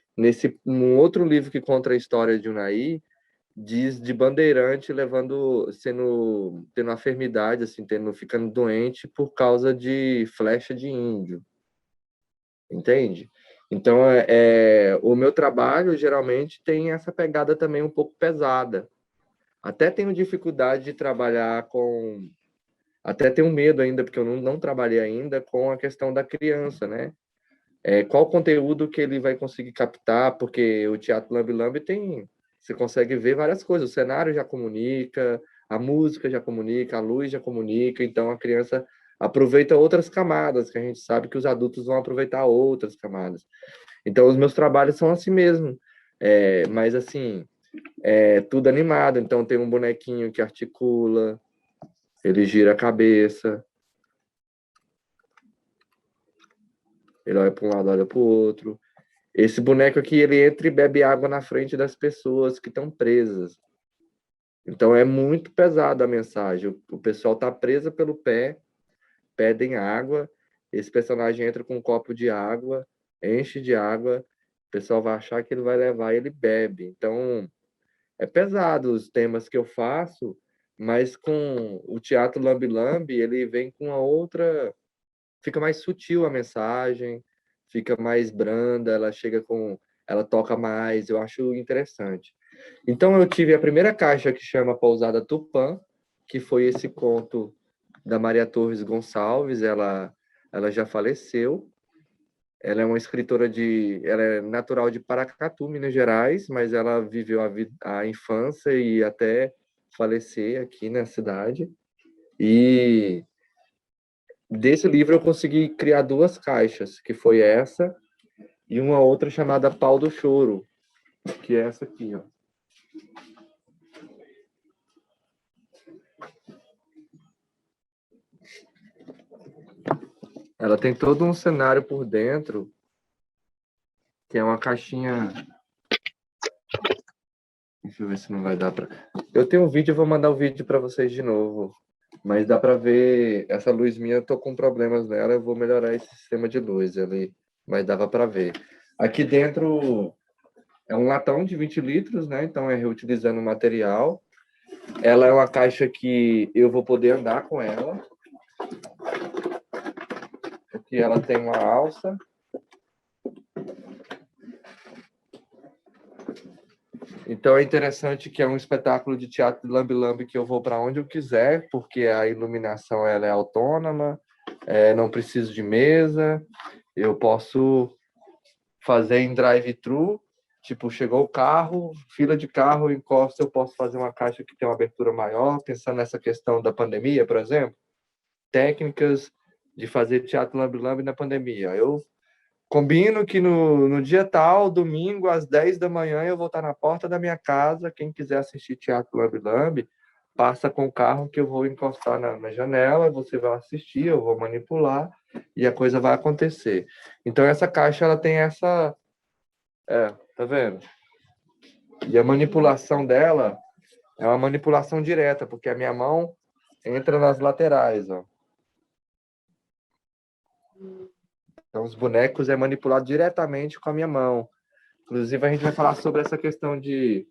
num outro livro que conta a história de Unaí, diz de bandeirante tendo uma enfermidade, assim, ficando doente por causa de flecha de índio. Entende? Então, o meu trabalho geralmente tem essa pegada também um pouco pesada. Até tenho dificuldade de trabalhar com... Até tenho medo ainda, porque eu não trabalhei ainda com a questão da criança, né? Qual conteúdo que ele vai conseguir captar, porque o Teatro Lambe-Lambe você consegue ver várias coisas, o cenário já comunica, a música já comunica, a luz já comunica, então a criança aproveita outras camadas, que a gente sabe que os adultos vão aproveitar outras camadas. Então os meus trabalhos são assim mesmo, mas assim, tudo animado, então tem um bonequinho que articula, ele gira a cabeça, ele olha para um lado, olha para o outro. Esse boneco aqui, ele entra e bebe água na frente das pessoas que estão presas. Então, é muito pesada a mensagem. O pessoal está preso pelo pé, pedem água, esse personagem entra com um copo de água, enche de água, o pessoal vai achar que ele vai levar e ele bebe. Então, é pesado os temas que eu faço, mas com o Teatro Lambe-Lambe, ele vem com uma outra... Fica mais sutil a mensagem, fica mais branda, ela toca mais, eu acho interessante. Então eu tive a primeira caixa que chama Pousada Tupã, que foi esse conto da Maria Torres Gonçalves, ela já faleceu. Ela é uma escritora ela é natural de Paracatu, Minas Gerais, mas ela viveu a infância e até falecer aqui na cidade. E desse livro eu consegui criar 2 caixas, que foi essa e uma outra chamada Pau do Choro, que é essa aqui, ó. Ela tem todo um cenário por dentro, que é uma caixinha... Deixa eu ver se não vai dar para... Eu tenho um vídeo, eu vou mandar o vídeo para vocês de novo. Mas dá para ver, essa luz minha, eu tô com problemas nela, eu vou melhorar esse sistema de luz ali, mas dava para ver. Aqui dentro é um latão de 20 litros, né? Então é reutilizando o material. Ela é uma caixa que eu vou poder andar com ela. Aqui ela tem uma alça. Então é interessante que é um espetáculo de teatro de lambe-lambe que eu vou para onde eu quiser, porque a iluminação ela é autônoma, não preciso de mesa, eu posso fazer em drive-thru, tipo, chegou o carro, fila de carro, encosta, eu posso fazer uma caixa que tem uma abertura maior, pensando nessa questão da pandemia, por exemplo, técnicas de fazer teatro lambe-lambe na pandemia. Eu combino que no dia tal, domingo, às 10 da manhã, eu vou estar na porta da minha casa. Quem quiser assistir teatro lambe-lambe, passa com o carro que eu vou encostar na janela, você vai assistir, eu vou manipular e a coisa vai acontecer. Então, essa caixa, ela tem essa... tá vendo? E a manipulação dela é uma manipulação direta, porque a minha mão entra nas laterais, ó. Então, os bonecos é manipulado diretamente com a minha mão. Inclusive, a gente vai falar sobre essa questão de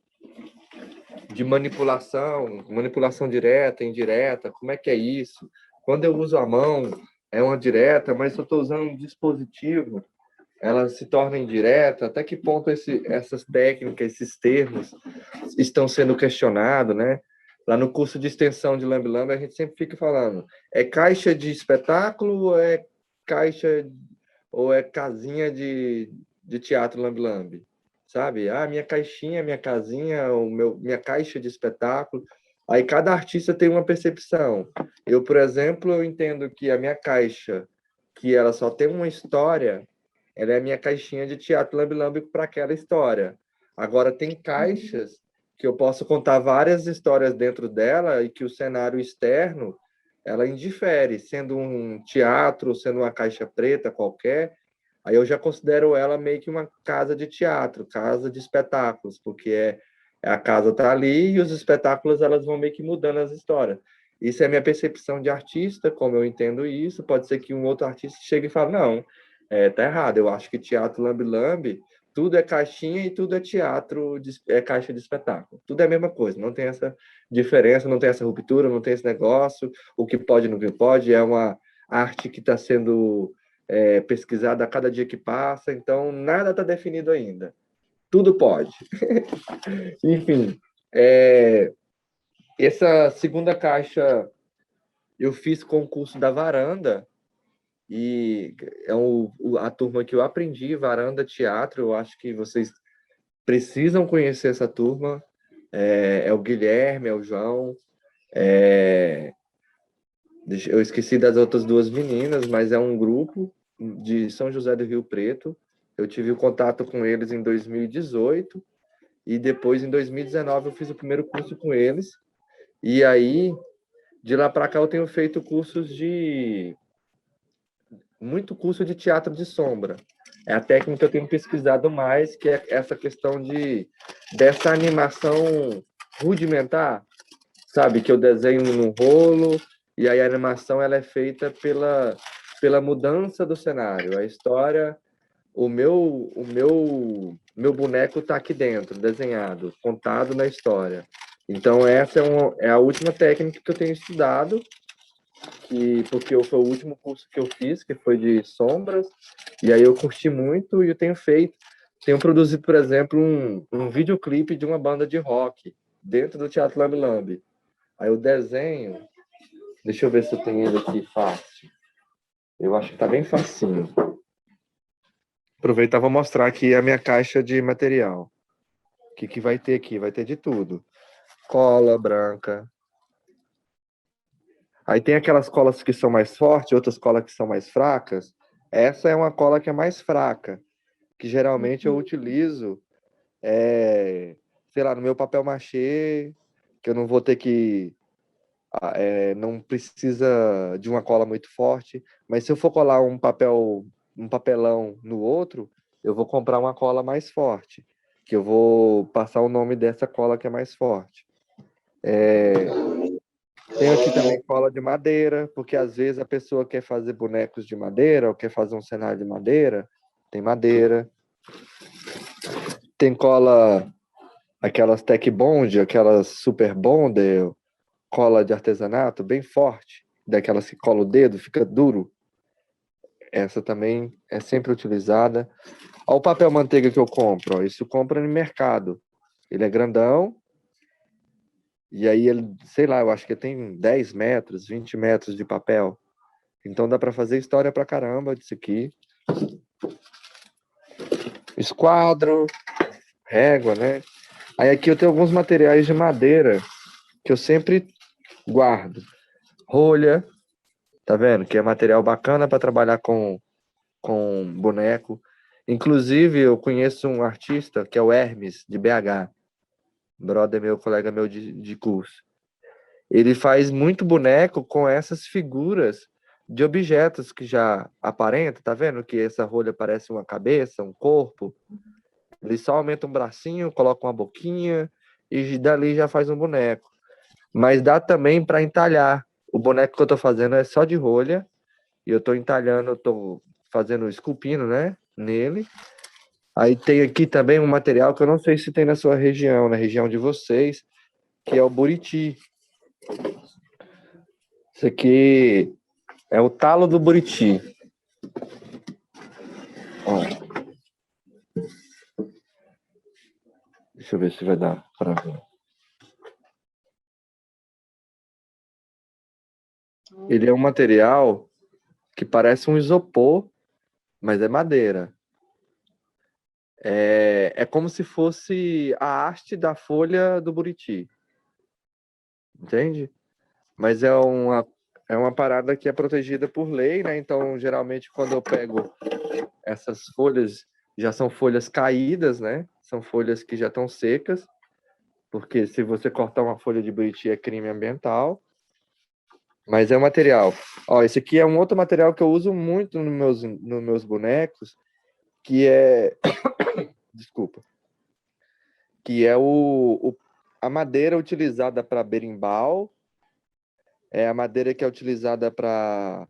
manipulação direta, indireta, como é que é isso? Quando eu uso a mão, é uma direta, mas se eu estou usando um dispositivo, ela se torna indireta. Até que ponto essas técnicas, esses termos estão sendo questionados, né? Lá no curso de extensão de lambe-lambe, a gente sempre fica falando, é caixa de espetáculo ou é caixa ou é casinha de teatro lambe-lambe? Sabe? Minha caixinha, minha casinha, minha caixa de espetáculo. Aí cada artista tem uma percepção. Eu, por exemplo, eu entendo que a minha caixa, que ela só tem uma história, ela é a minha caixinha de teatro lambe-lambe para aquela história. Agora, tem caixas que eu posso contar várias histórias dentro dela e que o cenário externo, ela indifere, sendo um teatro, sendo uma caixa preta qualquer, aí eu já considero ela meio que uma casa de teatro, casa de espetáculos, porque a casa tá ali e os espetáculos elas vão meio que mudando as histórias. Isso é a minha percepção de artista, como eu entendo isso. Pode ser que um outro artista chegue e fale, não, tá errado, eu acho que teatro lambe-lambe, tudo é caixinha e tudo é teatro, é caixa de espetáculo. Tudo é a mesma coisa, não tem essa diferença, não tem essa ruptura, não tem esse negócio, o que pode, não pode, é uma arte que está sendo pesquisada a cada dia que passa, então nada está definido ainda. Tudo pode. Enfim, essa segunda caixa eu fiz concurso da Varanda, e é a turma que eu aprendi, Varanda Teatro. Eu acho que vocês precisam conhecer essa turma. É o Guilherme, é o João. Eu esqueci das outras duas meninas, mas é um grupo de São José do Rio Preto. Eu tive o contato com eles em 2018 e depois, em 2019, eu fiz o primeiro curso com eles. E aí, de lá para cá, eu tenho feito muito curso de teatro de sombra. É a técnica que eu tenho pesquisado mais, que é essa questão dessa animação rudimentar, sabe? Que eu desenho num rolo e aí a animação ela é feita pela mudança do cenário. A história, o meu boneco está aqui dentro, desenhado, contado na história. Então essa é a última técnica que eu tenho estudado, porque foi o último curso que eu fiz, que foi de sombras, e aí eu curti muito e eu tenho produzido, por exemplo, um videoclipe de uma banda de rock dentro do Teatro Lambe-Lambe. Aí o desenho, deixa eu ver se eu tenho ele aqui fácil. Eu acho que tá bem facinho. Aproveitar, vou mostrar aqui a minha caixa de material. O que vai ter aqui? Vai ter de tudo. Cola branca. Aí tem aquelas colas que são mais fortes, outras colas que são mais fracas. Essa é uma cola que é mais fraca, que geralmente eu utilizo, sei lá, no meu papel machê, que eu não vou ter que... não precisa de uma cola muito forte, mas se eu for colar um papelão no outro, eu vou comprar uma cola mais forte, que eu vou passar o nome dessa cola que é mais forte. Tem aqui também cola de madeira, porque às vezes a pessoa quer fazer bonecos de madeira ou quer fazer um cenário de madeira, tem madeira. Tem cola, aquelas Tech Bond, aquelas Super Bonder, cola de artesanato bem forte, daquelas que cola o dedo, fica duro. Essa também é sempre utilizada. Olha o papel manteiga que eu compro, isso eu compro no mercado. Ele é grandão, e aí ele, sei lá, eu acho que tem 10 metros, 20 metros de papel. Então dá para fazer história pra caramba disso aqui. Esquadro, régua, né? Aí aqui eu tenho alguns materiais de madeira que eu sempre guardo. Rolha, tá vendo? Que é material bacana para trabalhar com boneco. Inclusive, eu conheço um artista que é o Hermes, de BH. Brother meu, colega meu de curso. Ele faz muito boneco com essas figuras de objetos que já aparenta, tá vendo? Que essa rolha parece uma cabeça, um corpo. Ele só aumenta um bracinho, coloca uma boquinha e dali já faz um boneco. Mas dá também para entalhar. O boneco que eu tô fazendo é só de rolha e eu tô entalhando, eu tô fazendo esculpindo, né, nele. Aí tem aqui também um material que eu não sei se tem na sua região, na região de vocês, que é o buriti. Isso aqui é o talo do buriti. Ó. Deixa eu ver se vai dar para ver. Ele é um material que parece um isopor, mas é madeira. É como se fosse a haste da folha do buriti. Entende? Mas é uma parada que é protegida por lei, né? Então, geralmente, quando eu pego essas folhas, já são folhas caídas, né? São folhas que já estão secas, porque se você cortar uma folha de buriti é crime ambiental. Mas é um material. Ó, esse aqui é um outro material que eu uso muito nos meus bonecos, que é... Desculpa. Que é a madeira utilizada para berimbau, é a madeira que é utilizada para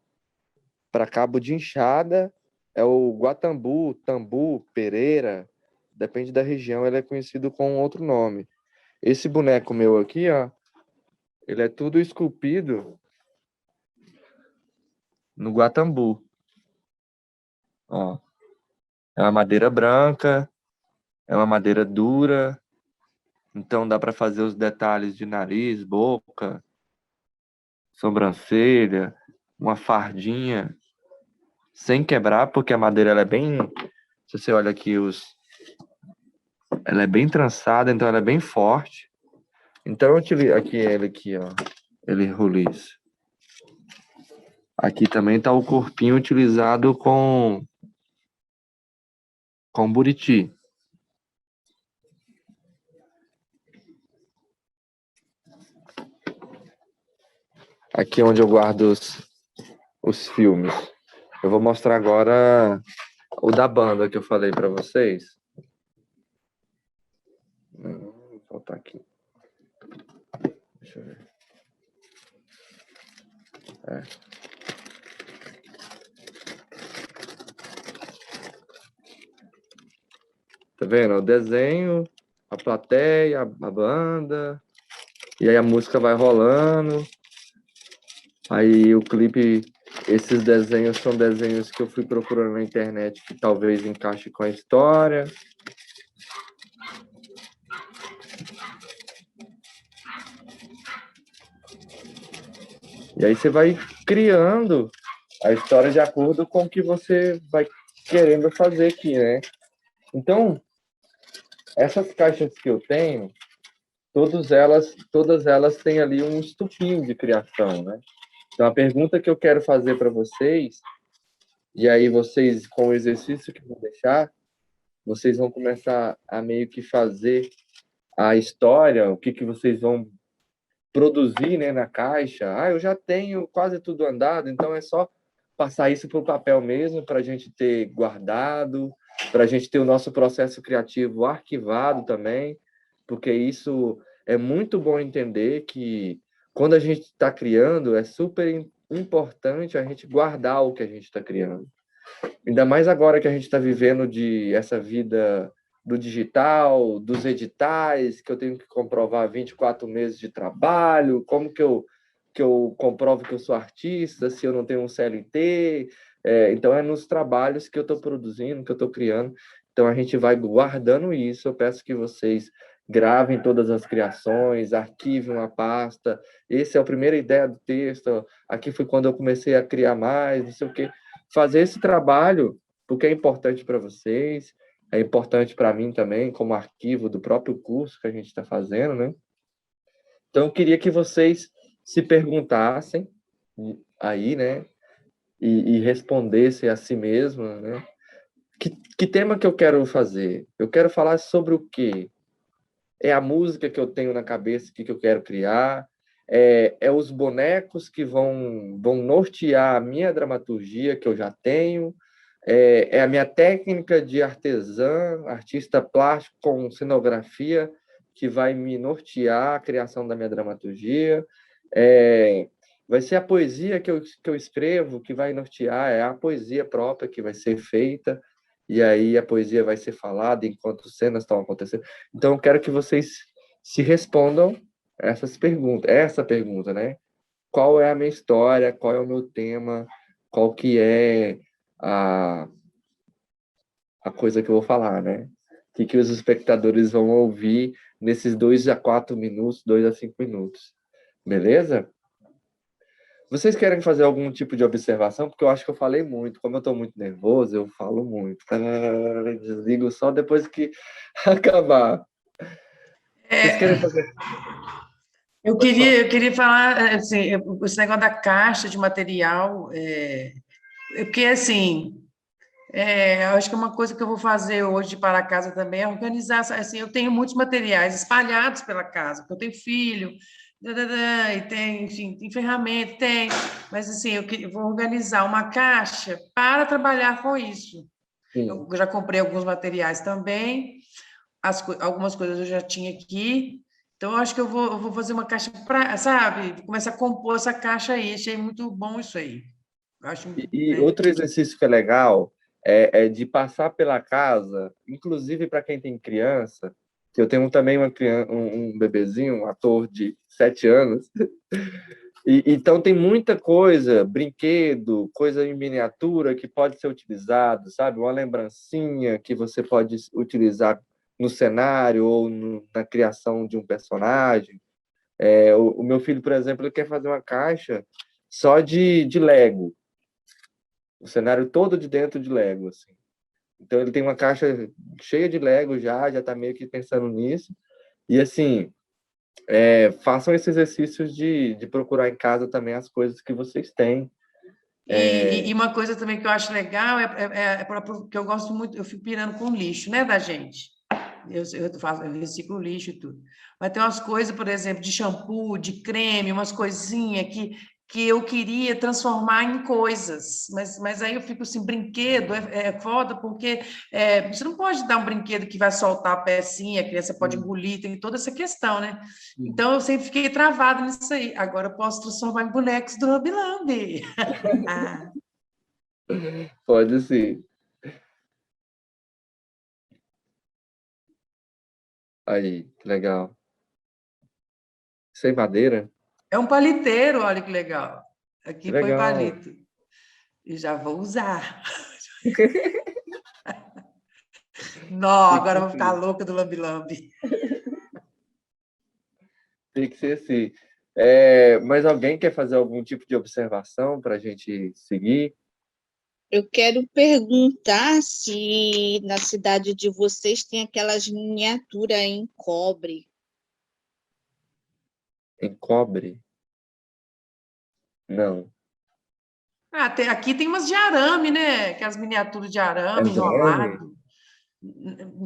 cabo de enxada, é o guatambu, tambu, pereira, depende da região, ele é conhecido com outro nome. Esse boneco meu aqui, ó, ele é tudo esculpido no guatambu. Ó, é uma madeira branca, é uma madeira dura, então dá para fazer os detalhes de nariz, boca, sobrancelha, uma fardinha, sem quebrar, porque a madeira ela é bem... Se você olha aqui, ela é bem trançada, então ela é bem forte. Então eu utilizo aqui ele aqui, ó, ele roliço. Aqui também tá o corpinho utilizado com buriti. Aqui é onde eu guardo os filmes. Eu vou mostrar agora o da banda que eu falei para vocês. Vou voltar aqui. Deixa eu ver. Tá vendo? O desenho, a plateia, a banda, e aí a música vai rolando. Aí o clipe, esses desenhos são desenhos que eu fui procurando na internet que talvez encaixe com a história. E aí você vai criando a história de acordo com o que você vai querendo fazer aqui, né? Então, essas caixas que eu tenho, todas elas têm ali um estupinho de criação, né? Então, a pergunta que eu quero fazer para vocês, e aí vocês, com o exercício que eu vou deixar, vocês vão começar a meio que fazer a história, o que vocês vão produzir, né, na caixa. Ah, eu já tenho quase tudo andado, então é só passar isso para o papel mesmo, para a gente ter guardado, para a gente ter o nosso processo criativo arquivado também, porque isso é muito bom entender que quando a gente está criando, é super importante a gente guardar o que a gente está criando. Ainda mais agora que a gente está vivendo essa vida do digital, dos editais, que eu tenho que comprovar 24 meses de trabalho, como que eu comprovo que eu sou artista, se eu não tenho um CLT. Então, é nos trabalhos que eu estou produzindo, que eu estou criando. Então, a gente vai guardando isso. Eu peço que vocês gravem todas as criações, arquivem uma pasta. Essa é a primeira ideia do texto. Aqui foi quando eu comecei a criar mais, não sei o quê. Fazer esse trabalho, porque é importante para vocês, é importante para mim também, como arquivo do próprio curso que a gente está fazendo, né? Então, eu queria que vocês se perguntassem aí, né? E respondessem a si mesmos, né? Que tema que eu quero fazer? Eu quero falar sobre o quê? É a música que eu tenho na cabeça que eu quero criar? É os bonecos que vão nortear a minha dramaturgia que eu já tenho? É a minha técnica de artesã, artista plástico com cenografia que vai me nortear a criação da minha dramaturgia? Vai ser a poesia que eu escrevo que vai nortear, é a poesia própria que vai ser feita, e aí a poesia vai ser falada enquanto cenas estão acontecendo. Então, eu quero que vocês se respondam essa pergunta, né? Qual é a minha história? Qual é o meu tema? Qual que é a coisa que eu vou falar, né? O que os espectadores vão ouvir nesses 2 a 4 minutos, 2 a 5 minutos. Beleza? Vocês querem fazer algum tipo de observação? Porque eu acho que eu falei muito. Como eu estou muito nervoso, eu falo muito. Desligo só depois que acabar. Vocês querem fazer? Eu queria falar, assim, esse negócio da caixa de material, porque, assim, eu acho que uma coisa que eu vou fazer hoje para casa também é organizar, assim, eu tenho muitos materiais espalhados pela casa, porque eu tenho filho, e tem, enfim, tem ferramenta, mas, assim, eu vou organizar uma caixa para trabalhar com isso. Sim. Eu já comprei alguns materiais também, algumas coisas eu já tinha aqui, então eu acho que eu vou fazer uma caixa para, sabe, começar a compor essa caixa aí, achei muito bom isso aí. Eu acho, E né? outro exercício que é legal é de passar pela casa, inclusive para quem tem criança, que eu tenho também um bebezinho, um ator de 7 anos, então tem muita coisa, brinquedo, coisa em miniatura que pode ser utilizado, sabe? Uma lembrancinha que você pode utilizar no cenário ou na criação de um personagem. O meu filho, por exemplo, ele quer fazer uma caixa só de Lego, o cenário todo de dentro de Lego, assim. Então ele tem uma caixa cheia de Lego já está meio que pensando nisso. E assim, façam esse exercício de procurar em casa também as coisas que vocês têm. E uma coisa também que eu acho legal que eu gosto muito, eu fico pirando com lixo, né, da gente. Eu reciclo lixo e tudo. Mas tem umas coisas, por exemplo, de shampoo, de creme, umas coisinhas que eu queria transformar em coisas. Mas aí eu fico assim, brinquedo é foda, porque você não pode dar um brinquedo que vai soltar a pecinha, a criança pode engolir, tem toda essa questão, né? Então eu sempre fiquei travada nisso aí. Agora eu posso transformar em bonecos do Lambi Lambi. Pode sim. Aí, legal. Sem madeira? É um paliteiro, olha que legal. Aqui Que foi legal. palito. E já vou usar. Não, agora eu vou ficar louca do lambi-lambi. Tem que ser assim. Mas alguém quer fazer algum tipo de observação para a gente seguir? Eu quero perguntar se na cidade de vocês tem aquelas miniaturas em cobre. Em cobre? Não. Aqui tem umas de arame, né? Aquelas miniaturas de arame É de arame? enrolado,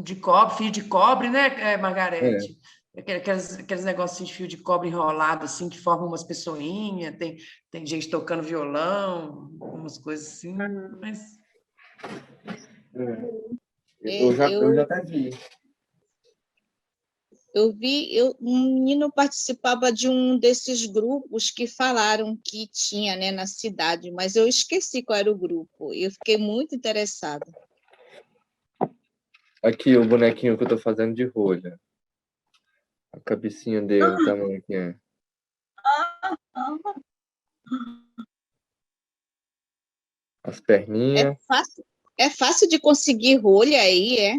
de cobre, fio de cobre, né, Margarete? Aqueles negocinhos de fio de cobre enrolado, assim, que formam umas pessoinhas, tem gente tocando violão, umas coisas assim, mas... Eu já até vi. Eu vi, um menino participava de um desses grupos que falaram que tinha, né, na cidade, mas eu esqueci qual era o grupo. Eu fiquei muito interessada. Aqui, o bonequinho que eu tô fazendo de rolha. A cabecinha dele, o tamanho que é. As perninhas. É fácil de conseguir rolha aí, é?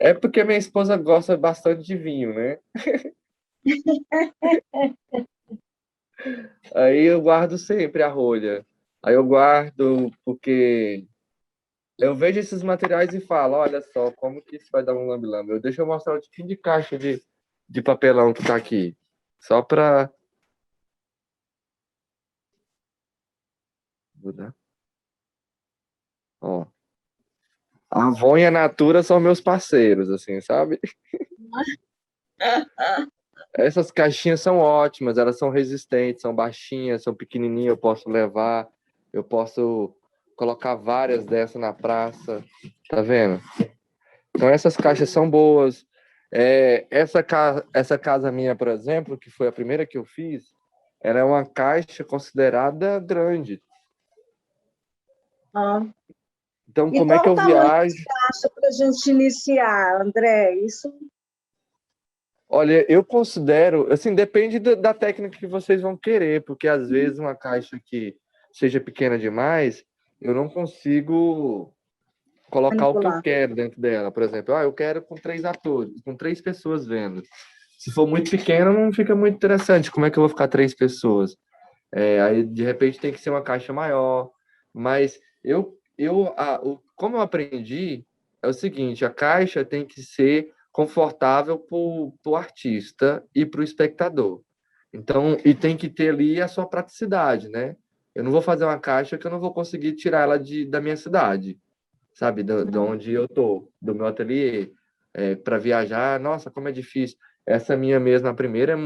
É porque minha esposa gosta bastante de vinho, né? Aí eu guardo sempre a rolha. Aí eu guardo porque eu vejo esses materiais e falo, olha só, como que isso vai dar um lambe-lambe. Deixa eu mostrar o tipo de caixa de papelão que tá aqui. Só para... Ó. A Avon e a Natura são meus parceiros, assim, sabe? Essas caixinhas são ótimas, elas são resistentes, são baixinhas, são pequenininhas, eu posso levar, eu posso colocar várias dessas na praça, tá vendo? Então essas caixas são boas. Essa casa minha, por exemplo, que foi a primeira que eu fiz, ela é uma caixa considerada grande. Então, E como é qual que o eu tamanho viajo? que você acha para a gente iniciar, André? Isso Olha, eu considero, assim, depende da técnica que vocês vão querer, porque às vezes uma caixa que seja pequena demais, eu não consigo colocar o que eu manipular. quero dentro dela. Por exemplo, eu quero com 3 atores, com 3 pessoas vendo. Se for muito pequeno, não fica muito interessante. Como é que eu vou ficar 3 pessoas? Aí, de repente, tem que ser uma caixa maior. Mas como eu aprendi, é o seguinte, a caixa tem que ser confortável para o artista e para o espectador. Então, e tem que ter ali a sua praticidade, né? Eu não vou fazer uma caixa que eu não vou conseguir tirar ela da minha cidade, sabe? De onde eu tô, do meu ateliê. Para viajar, nossa, como é difícil. Essa minha mesma, a primeira,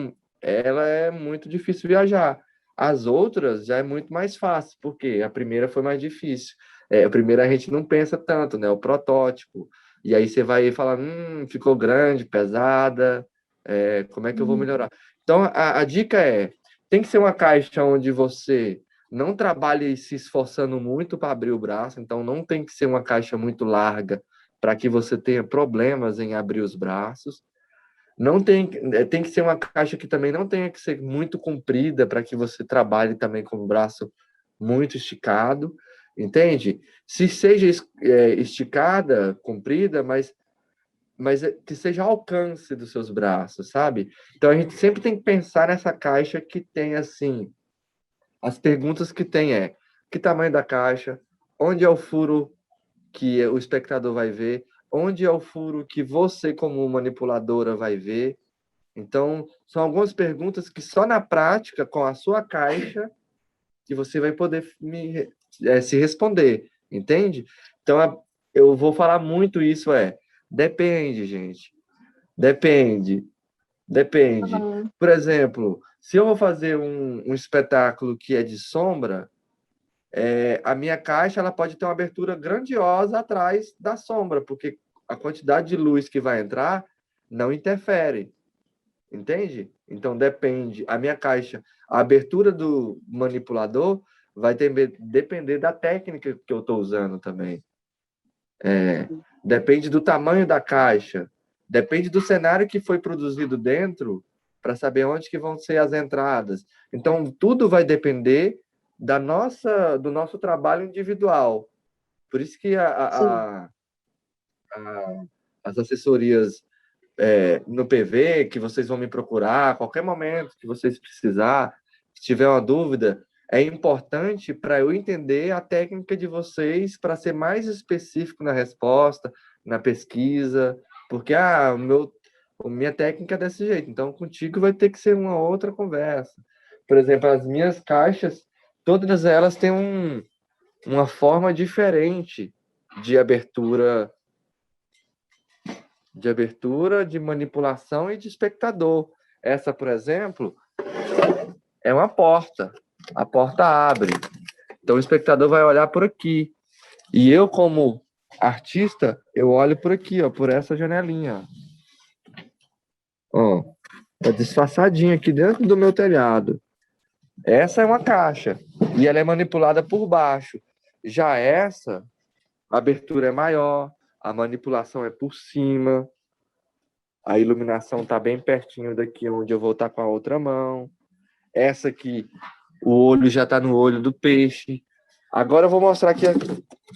ela é muito difícil viajar. As outras já é muito mais fácil, porque a primeira foi mais difícil. A primeira a gente não pensa tanto, né? O protótipo. E aí você vai falar, ficou grande, pesada, como é que eu vou melhorar? Então, a dica tem que ser uma caixa onde você não trabalhe se esforçando muito para abrir o braço, então não tem que ser uma caixa muito larga para que você tenha problemas em abrir os braços. Não tem que ser uma caixa que também não tenha que ser muito comprida para que você trabalhe também com o braço muito esticado, entende? Se seja esticada, comprida, mas que seja ao alcance dos seus braços, sabe? Então a gente sempre tem que pensar nessa caixa que tem assim, as perguntas que tem que tamanho da caixa, onde é o furo que o espectador vai ver, onde é o furo que você, como manipuladora, vai ver. Então, são algumas perguntas que só na prática, com a sua caixa, que você vai poder se responder, entende? Então, eu vou falar muito isso, depende, gente. Depende. Por exemplo, se eu vou fazer um espetáculo que é de sombra, a minha caixa ela pode ter uma abertura grandiosa atrás da sombra, porque a quantidade de luz que vai entrar não interfere, entende? Então depende. A minha caixa, a abertura do manipulador vai depender da técnica que eu estou usando também. Depende do tamanho da caixa, depende do cenário que foi produzido dentro para saber onde que vão ser as entradas. Então tudo vai depender do nosso trabalho individual. Por isso que as assessorias no PV, que vocês vão me procurar a qualquer momento que vocês precisar, se tiver uma dúvida, é importante para eu entender a técnica de vocês para ser mais específico na resposta, na pesquisa, porque minha técnica é desse jeito, então contigo vai ter que ser uma outra conversa. Por exemplo, as minhas caixas, todas elas têm uma forma diferente de abertura, de manipulação e de espectador. Essa, por exemplo, é uma porta. A porta abre. Então, o espectador vai olhar por aqui. E eu, como artista, eu olho por aqui, por essa janelinha. Tá disfarçadinha aqui dentro do meu telhado. Essa é uma caixa. E ela é manipulada por baixo. Já essa, a abertura é maior, a manipulação é por cima, a iluminação está bem pertinho daqui onde eu vou estar com a outra mão. Essa aqui, o olho já está no olho do peixe. Agora eu vou mostrar aqui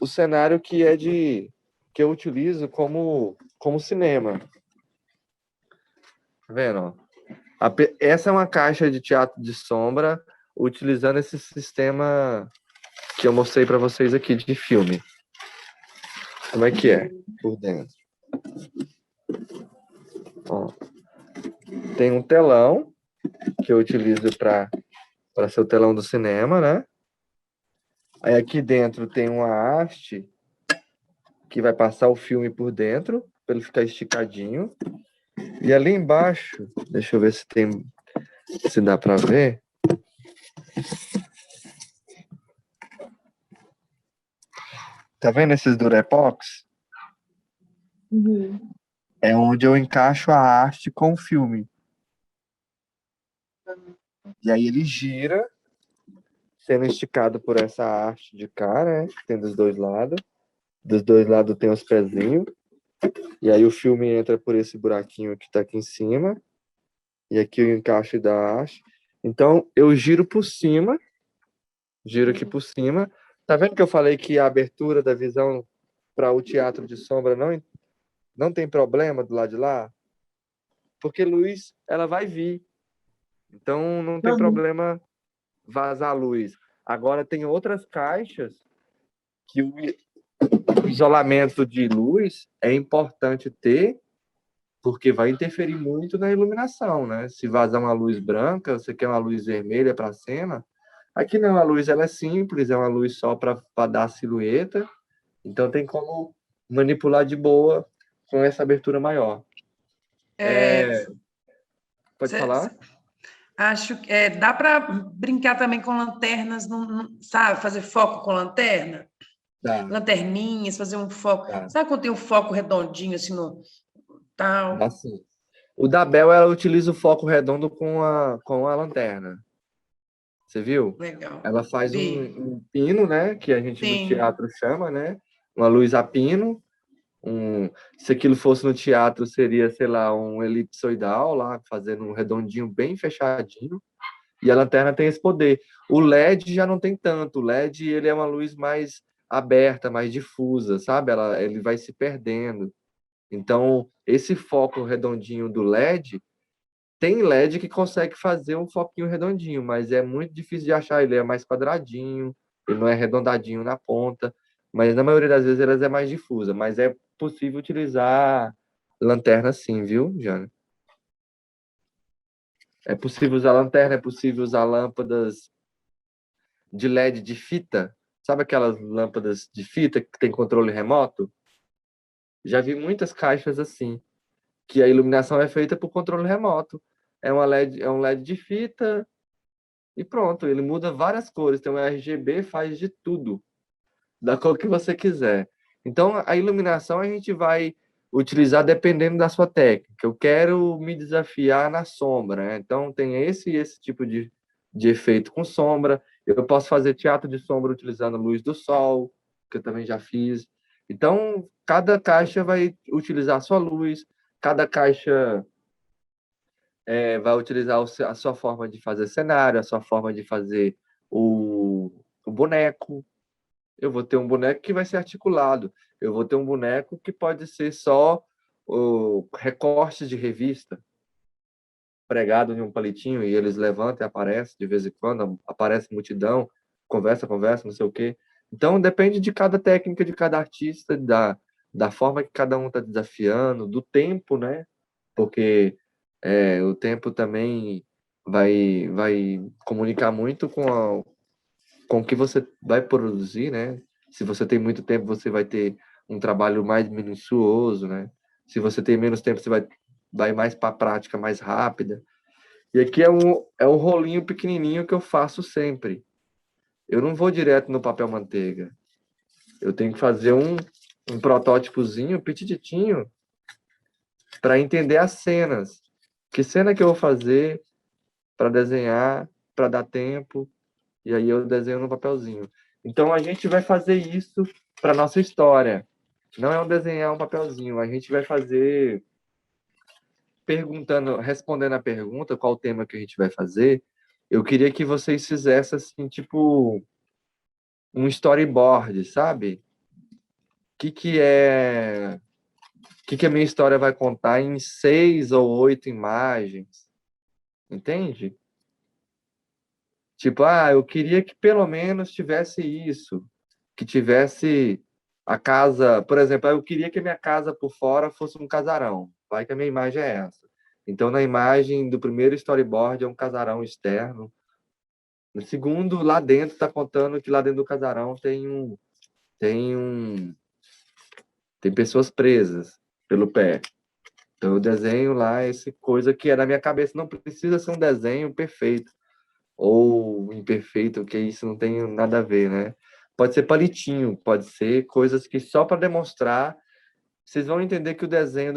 o cenário que eu utilizo como como cinema. Tá vendo? Ó? Essa é uma caixa de teatro de sombra utilizando esse sistema que eu mostrei para vocês aqui de filme. Como é que é por dentro? Ó, tem um telão que eu utilizo para ser o telão do cinema, né? Aí aqui dentro tem uma haste que vai passar o filme por dentro, para ele ficar esticadinho. E ali embaixo, deixa eu ver se dá para ver. Tá vendo esses durepox? Uhum. É onde eu encaixo a haste com o filme. E aí ele gira, sendo esticado por essa haste de cá, né? Tem dos dois lados. Dos dois lados tem os pezinhos. E aí o filme entra por esse buraquinho que tá aqui em cima. E aqui eu encaixo da haste. Então, eu giro por cima. Giro aqui por cima. Tá vendo que eu falei que a abertura da visão para o teatro de sombra não tem problema do lado de lá? Porque luz, ela vai vir. Então, não tem problema vazar luz. Agora, tem outras caixas que o isolamento de luz é importante ter, porque vai interferir muito na iluminação, né? Se vazar uma luz branca, você quer uma luz vermelha para a cena. Aqui não, a luz ela é simples, é uma luz só para dar a silhueta. Então, tem como manipular de boa com essa abertura maior. Pode falar? Acho que dá para brincar também com lanternas, sabe? Fazer foco com lanterna? Dá. Lanterninhas, fazer um foco. Dá. Sabe quando tem um foco redondinho assim no tal? Dá sim. O da Bel, ela utiliza o foco redondo com a lanterna. Você viu? Legal. Ela faz Vi. um pino, né? Que a gente Sim. no teatro chama, né? Uma luz a pino. Se aquilo fosse no teatro, seria, sei lá, um elipsoidal lá, fazendo um redondinho bem fechadinho. E a lanterna tem esse poder. O LED já não tem tanto. O LED, ele é uma luz mais aberta, mais difusa, sabe? Ele vai se perdendo. Então, esse foco redondinho do LED, tem LED que consegue fazer um foquinho redondinho, mas é muito difícil de achar. Ele é mais quadradinho, ele não é arredondadinho na ponta, mas na maioria das vezes ele é mais difusa. Mas é possível utilizar lanterna sim, viu, Jana? É possível usar lanterna, é possível usar lâmpadas de LED de fita. Sabe aquelas lâmpadas de fita que tem controle remoto? Já vi muitas caixas assim, que a iluminação é feita por controle remoto. É um LED de fita e pronto, ele muda várias cores. Tem um RGB, faz de tudo, da cor que você quiser. Então, a iluminação a gente vai utilizar dependendo da sua técnica. Eu quero me desafiar na sombra, né? Então, tem esse tipo de efeito com sombra. Eu posso fazer teatro de sombra utilizando luz do sol, que eu também já fiz. Então, cada caixa vai utilizar a sua luz, cada caixa vai utilizar a sua forma de fazer cenário, a sua forma de fazer o boneco. Eu vou ter um boneco que vai ser articulado. Eu vou ter um boneco que pode ser só o recorte de revista, pregado em um palitinho, e eles levantam e aparecem de vez em quando, aparece multidão, conversa, não sei o quê. Então, depende de cada técnica, de cada artista, da forma que cada um está desafiando, do tempo, né? Porque o tempo também vai comunicar muito com o que você vai produzir, né? Se você tem muito tempo, você vai ter um trabalho mais minucioso, né? Se você tem menos tempo, você vai mais para a prática mais rápida. E aqui é um rolinho pequenininho que eu faço sempre. Eu não vou direto no papel manteiga. Eu tenho que fazer um protótipozinho, petititinho, para entender as cenas. Que cena que eu vou fazer para desenhar, para dar tempo, e aí eu desenho no papelzinho. Então, a gente vai fazer isso para nossa história. Não é desenhar um papelzinho, a gente vai fazer respondendo a pergunta, qual o tema que a gente vai fazer. Eu queria que vocês fizessem, assim, tipo, um storyboard, sabe? O que é que a minha história vai contar em 6 ou 8 imagens. Entende? Tipo, eu queria que pelo menos tivesse isso, que tivesse a casa, por exemplo, eu queria que a minha casa por fora fosse um casarão. Vai que a minha imagem é essa. Então, na imagem do primeiro storyboard é um casarão externo. No segundo, lá dentro, está contando que lá dentro do casarão tem pessoas presas pelo pé. Então, eu desenho lá essa coisa que é da minha cabeça. Não precisa ser um desenho perfeito ou imperfeito, que isso não tem nada a ver, né? Pode ser palitinho, pode ser coisas que só para demonstrar. Vocês vão entender que o desenho,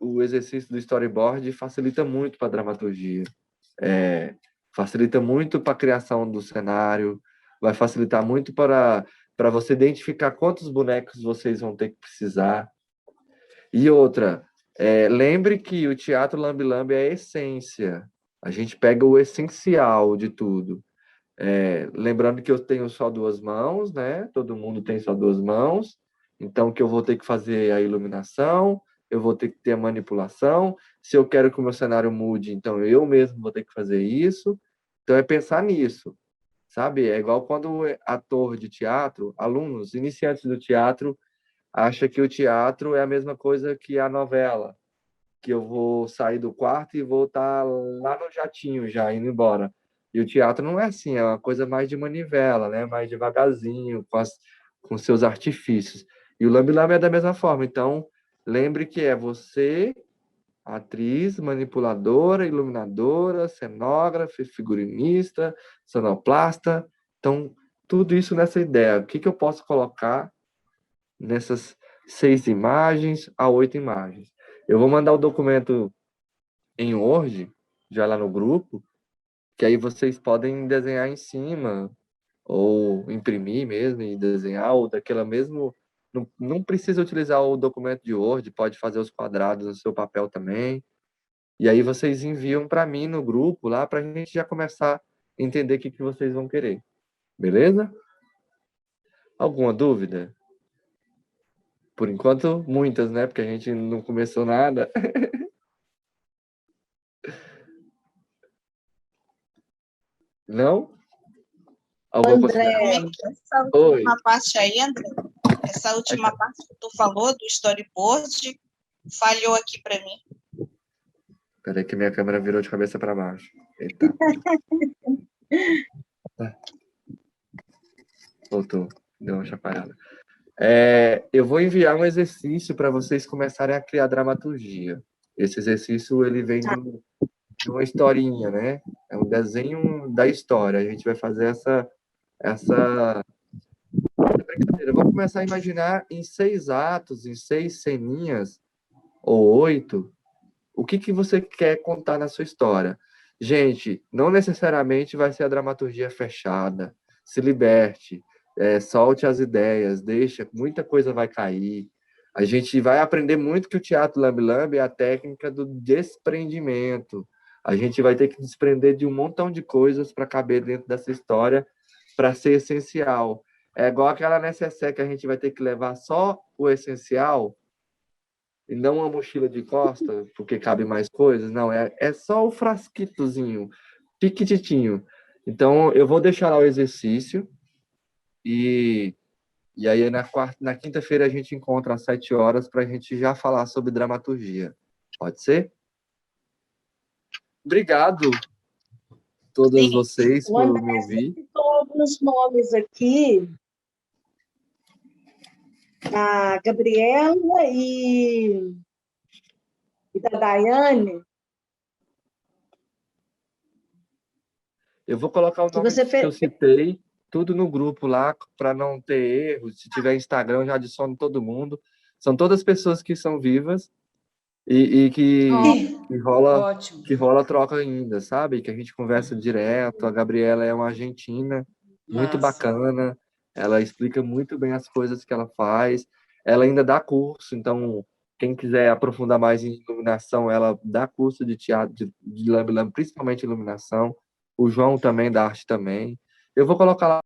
o exercício do storyboard facilita muito para a dramaturgia. Facilita muito para a criação do cenário, vai facilitar muito para você identificar quantos bonecos vocês vão ter que precisar. E outra, lembre que o teatro lambe-lambe é a essência. A gente pega o essencial de tudo. Lembrando que eu tenho só 2 mãos, né? Todo mundo tem só 2 mãos. Então, que eu vou ter que fazer a iluminação, eu vou ter que ter a manipulação. Se eu quero que o meu cenário mude, então eu mesmo vou ter que fazer isso. Então, é pensar nisso, sabe? É igual quando ator de teatro, alunos, iniciantes do teatro, acha que o teatro é a mesma coisa que a novela, que eu vou sair do quarto e vou estar lá no jatinho já, indo embora. E o teatro não é assim, é uma coisa mais de manivela, né? Mais devagarzinho, com seus artifícios. E o lambe-lambe é da mesma forma. Então, lembre que é você, atriz, manipuladora, iluminadora, cenógrafa, figurinista, sonoplasta. Então, tudo isso nessa ideia. O que eu posso colocar nessas 6 imagens a 8 imagens? Eu vou mandar o documento em Word, já lá no grupo, que aí vocês podem desenhar em cima, ou imprimir mesmo e desenhar, ou daquela mesmo... Não precisa utilizar o documento de Word, pode fazer os quadrados no seu papel também. E aí vocês enviam para mim no grupo lá, para a gente já começar a entender o que vocês vão querer. Beleza? Alguma dúvida? Por enquanto, muitas, né? Porque a gente não começou nada. Não? Alguma André, Essa última parte aí, André, essa última parte que tu falou do storyboard, falhou aqui para mim. Peraí que minha câmera virou de cabeça para baixo. Eita. Voltou. Deu uma chacoalhada. Eu vou enviar um exercício para vocês começarem a criar dramaturgia. Esse exercício, ele vem de uma historinha, né? É um desenho da história. A gente vai fazer essa brincadeira. Vamos começar a imaginar em 6 atos, em 6 ceninhas, ou 8, o que você quer contar na sua história. Gente, não necessariamente vai ser a dramaturgia fechada. Se liberte, solte as ideias, deixa, muita coisa vai cair. A gente vai aprender muito que o teatro lambe-lambe é a técnica do desprendimento. A gente vai ter que desprender de um montão de coisas para caber dentro dessa história, para ser essencial. É igual aquela necessaire que a gente vai ter que levar só o essencial, e não uma mochila de costa, porque cabe mais coisas. Não, é só o frasquitozinho, piquititinho. Então, eu vou deixar lá o exercício, e aí na quinta-feira a gente encontra às 7 horas para a gente já falar sobre dramaturgia. Pode ser? Obrigado todas vocês por me ouvir. Citou alguns nomes aqui, a Gabriela e da Daiane. Eu vou colocar o nome que eu citei, tudo no grupo lá, para não ter erros. Se tiver Instagram, eu já adiciono todo mundo. São todas pessoas que são vivas e que rola troca ainda, sabe? Que a gente conversa direto. A Gabriela é uma argentina, muito bacana. Ela explica muito bem as coisas que ela faz. Ela ainda dá curso, então quem quiser aprofundar mais em iluminação, ela dá curso de teatro, de lambe-lambe, principalmente iluminação. O João também, da arte também. Eu vou colocar lá